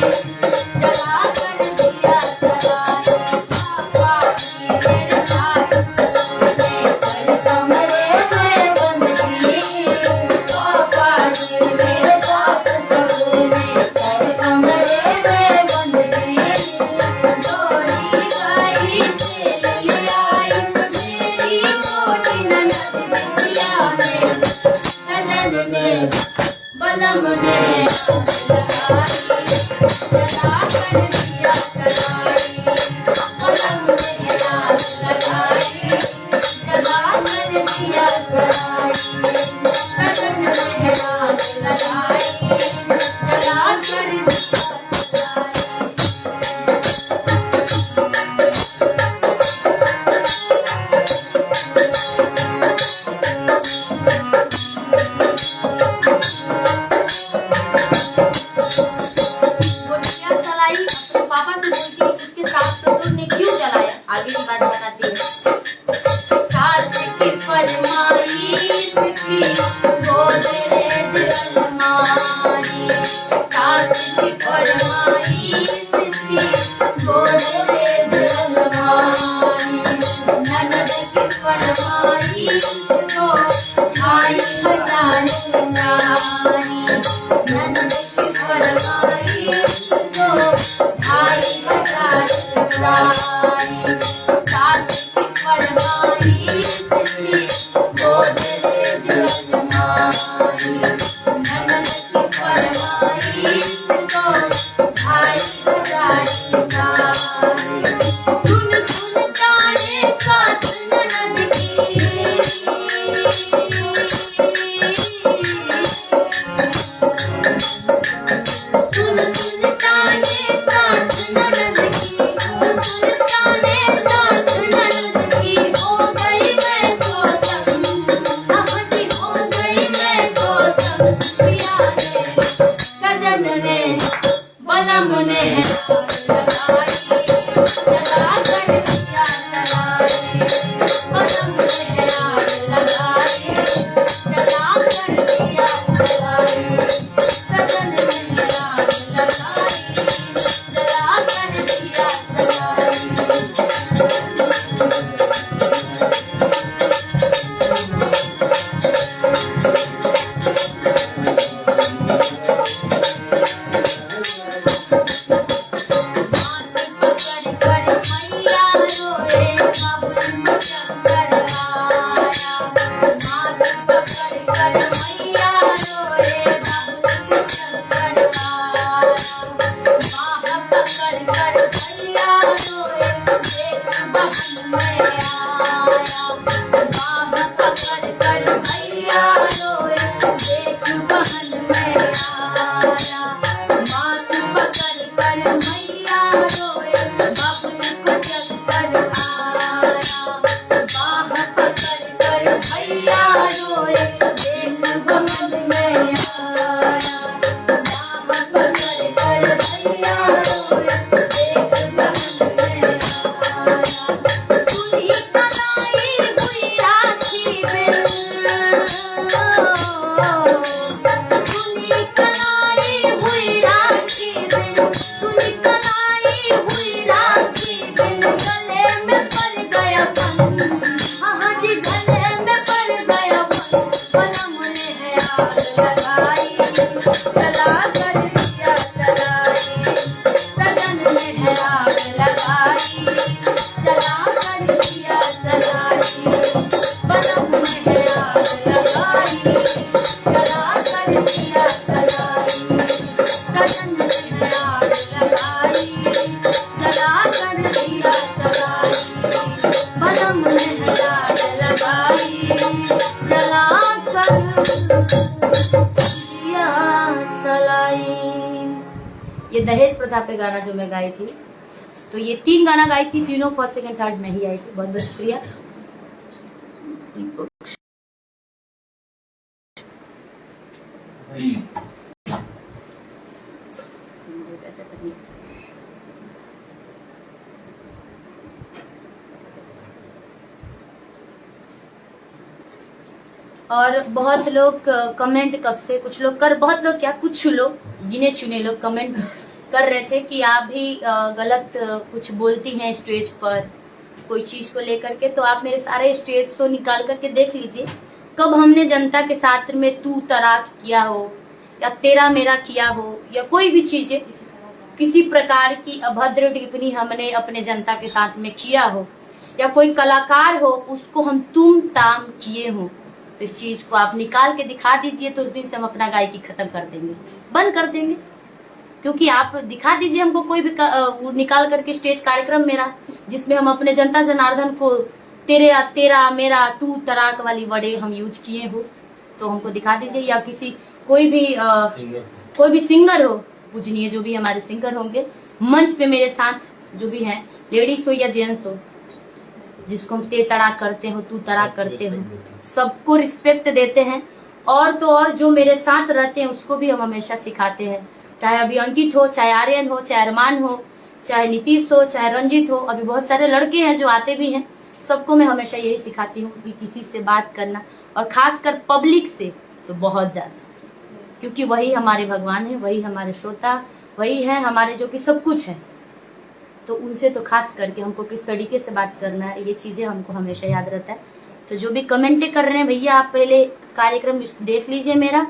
जला कर दिया जलाई। पापा जी मेरे साथ ससुर ने कर कमरे में बंद जी, पापा जी मेरे साथ ससुर ने कर कमरे में बंद जी, दौड़ी गई तेल ले आई मेरी छोटी ननद जिया ने, कजन ने बलम ने आग लगाई, जला कर दिया जलाई, बलम ने आग लगाई, जला कर दिया जलाई, कजन ने आग लगाई, जला कर दिया जलाई। वो दिया जलाई, तो पापा से बोलती है उसके सास ससुर ने क्यों जलाया, आगे की बात बताती है। सास की फरमाइश थी गोदरेज अलमारी, सास की फरमाइश थी गोदरेज अलमारी, ननद की फरमाइश तो 2,500 सिंगारी, ननद की फरमाइश तो 2,500 सिंगारी, सास की फरमाइश थी गोदरेज अलमारी, दहेज प्रथा पे गाना जो मैं गाई थी। तो ये 3 गाना गाई थी, तीनों फर्स्ट सेकंड थर्ड में ही आई थी। बहुत बहुत शुक्रिया। और बहुत लोग कमेंट कब से, कुछ लोग बहुत लोग क्या, कुछ लोग गिने चुने लोग कमेंट कर रहे थे कि आप भी गलत कुछ बोलती हैं स्टेज पर कोई चीज को लेकर के। तो आप मेरे सारे स्टेज शो निकाल करके देख लीजिए, कब हमने जनता के साथ में तू तराक किया हो या तेरा मेरा किया हो या कोई भी चीज किसी प्रकार की अभद्र टिप्पणी हमने अपने जनता के साथ में किया हो या कोई कलाकार हो उसको हम तुम ताम किए हो। तो इस चीज को आप निकाल के दिखा दीजिए, तो उस दिन से हम अपना गायकी खत्म कर देंगे, बंद कर देंगे। क्योंकि आप दिखा दीजिए हमको कोई भी निकाल करके स्टेज कार्यक्रम मेरा जिसमें हम अपने जनता जनार्दन को तेरा मेरा तू तराक वाली वर्डे हम यूज किए हो, तो हमको दिखा दीजिए। या किसी कोई भी सिंगर हो, पूजनीय जो भी हमारे सिंगर होंगे मंच पे मेरे साथ जो भी हैं, लेडीज हो या जेंट्स हो, जिसको हम ते तड़ाक करते हो, तू तड़ाक करते हो, सबको रिस्पेक्ट देते हैं। और तो और जो मेरे साथ रहते हैं उसको भी हम हमेशा सिखाते हैं, चाहे अभी अंकित हो, चाहे आर्यन हो, चाहे अरमान हो, चाहे नीतीश हो, चाहे रंजीत हो, अभी बहुत सारे लड़के हैं जो आते भी हैं, सबको मैं हमेशा यही सिखाती हूँ कि किसी से बात करना, और खासकर पब्लिक से तो बहुत ज्यादा, क्योंकि वही हमारे भगवान है, वही हमारे श्रोता, वही है हमारे जो कि सब कुछ है। तो उनसे तो खास करके हमको किस तरीके से बात करना है, ये चीजें हमको हमेशा याद रहता है। तो जो भी कमेंटें कर रहे हैं भैया, आप पहले कार्यक्रम देख लीजिए मेरा,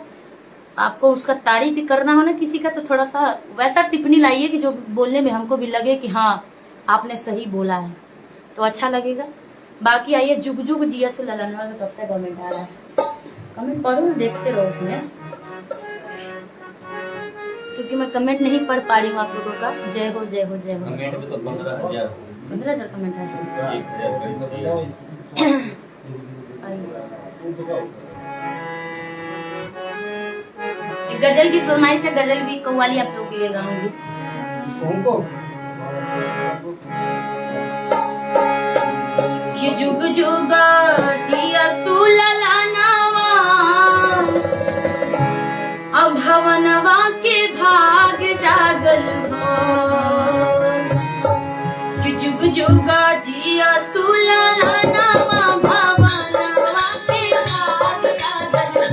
आपको उसका तारीफ भी करना हो ना किसी का, तो थोड़ा सा वैसा टिप्पणी लाइए कि जो बोलने में हमको भी लगे कि हाँ आपने सही बोला है, तो अच्छा लगेगा। बाकी आइए जुग जुग जिया से ललनवा में कब से कमेंट आ रहा है, कमेंट पढ़ो ना, देखते रहो उसमें, क्योंकि मैं कमेंट नहीं पढ़ पा रही हूँ आप लोगों का। जय हो जय हो जय हो। कमेंट में तो 15,000 कमेंट है। एक गजल की फरमाइश है, गजल भी कव्वाली आप लोग के लिए गाऊंगी। ये जुग जुग जिया सुललानावा, अब भवनवा के भाग जागल हो, कि जुग जुग जिया सुललानावा, भवनवा के भाग जागल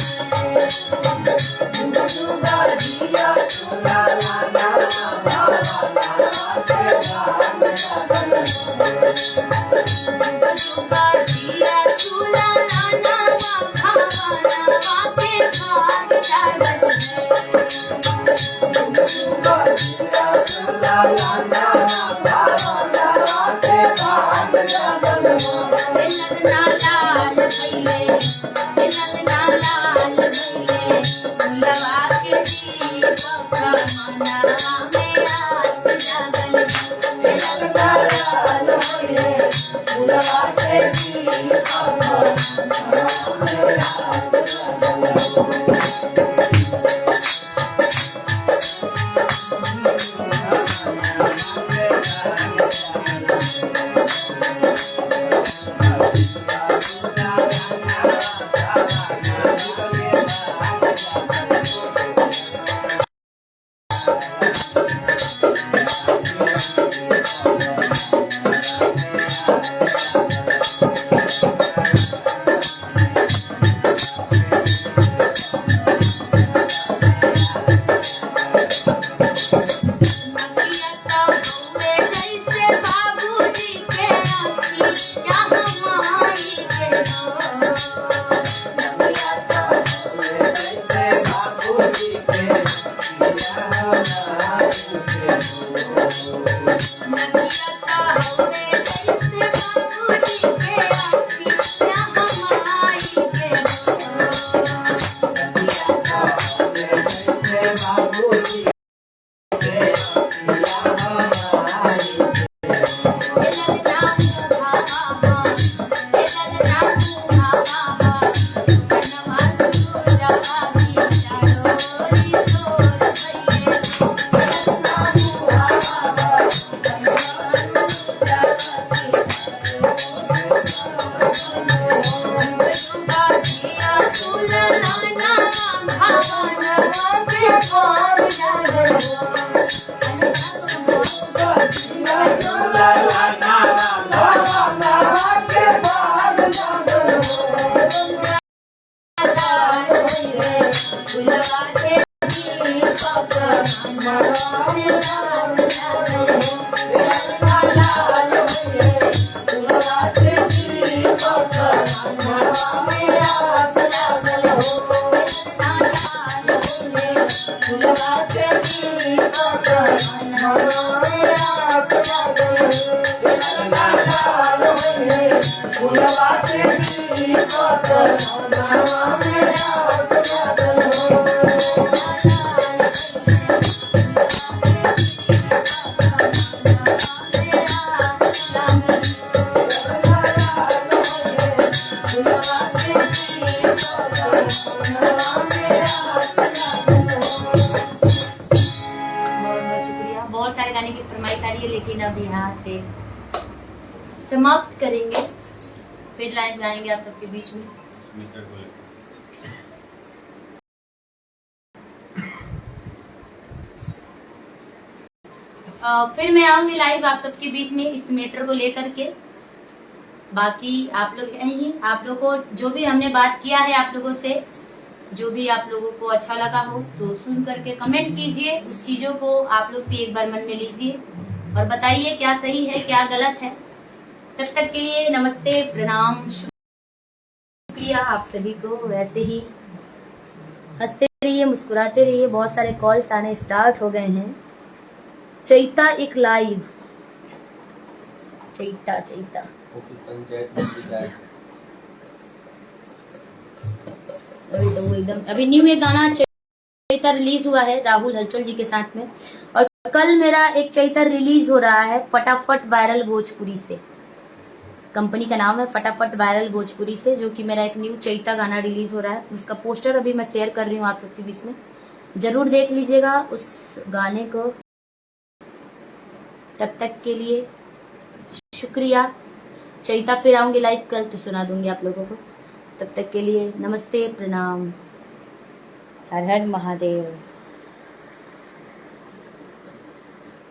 पे समाप्त करेंगे, फिर लाइव आएंगे आप सबके बीच में। फिर मैं आऊंगी लाइव आप सबके बीच में इस मैटर को लेकर के। बाकी आप लोग यही, आप लोग को जो भी हमने बात किया है आप लोगों से, जो भी आप लोगों को अच्छा लगा हो तो सुन करके कमेंट कीजिए, उस चीजों को आप लोग भी एक बार मन में लीजिए और बताइए क्या सही है क्या गलत है। तब तक के लिए नमस्ते, प्रणाम, शुक्रिया आप सभी को। वैसे ही हंसते रहिए, मुस्कुराते रहिए। बहुत सारे कॉल्स आने स्टार्ट हो गए हैं। चैता एक लाइव, चैता चैता पंचायत में विधायक। अभी तो वो एकदम अभी न्यू एक गाना चैता रिलीज हुआ है राहुल हलचल जी के साथ में, और कल मेरा एक चैता रिलीज हो रहा है फटाफट वायरल भोजपुरी से। कंपनी का नाम है फटाफट वायरल भोजपुरी से, जो कि मेरा एक न्यू चैता गाना रिलीज हो रहा है। उसका पोस्टर अभी मैं शेयर कर रही हूँ आप सबके बीच में, जरूर देख लीजिएगा उस गाने को। तब तक के लिए शुक्रिया। चैता फिर आऊंगी लाइव कल तो सुना दूंगी आप लोगों को। तब तक के लिए नमस्ते, प्रणाम, हर हर महादेव।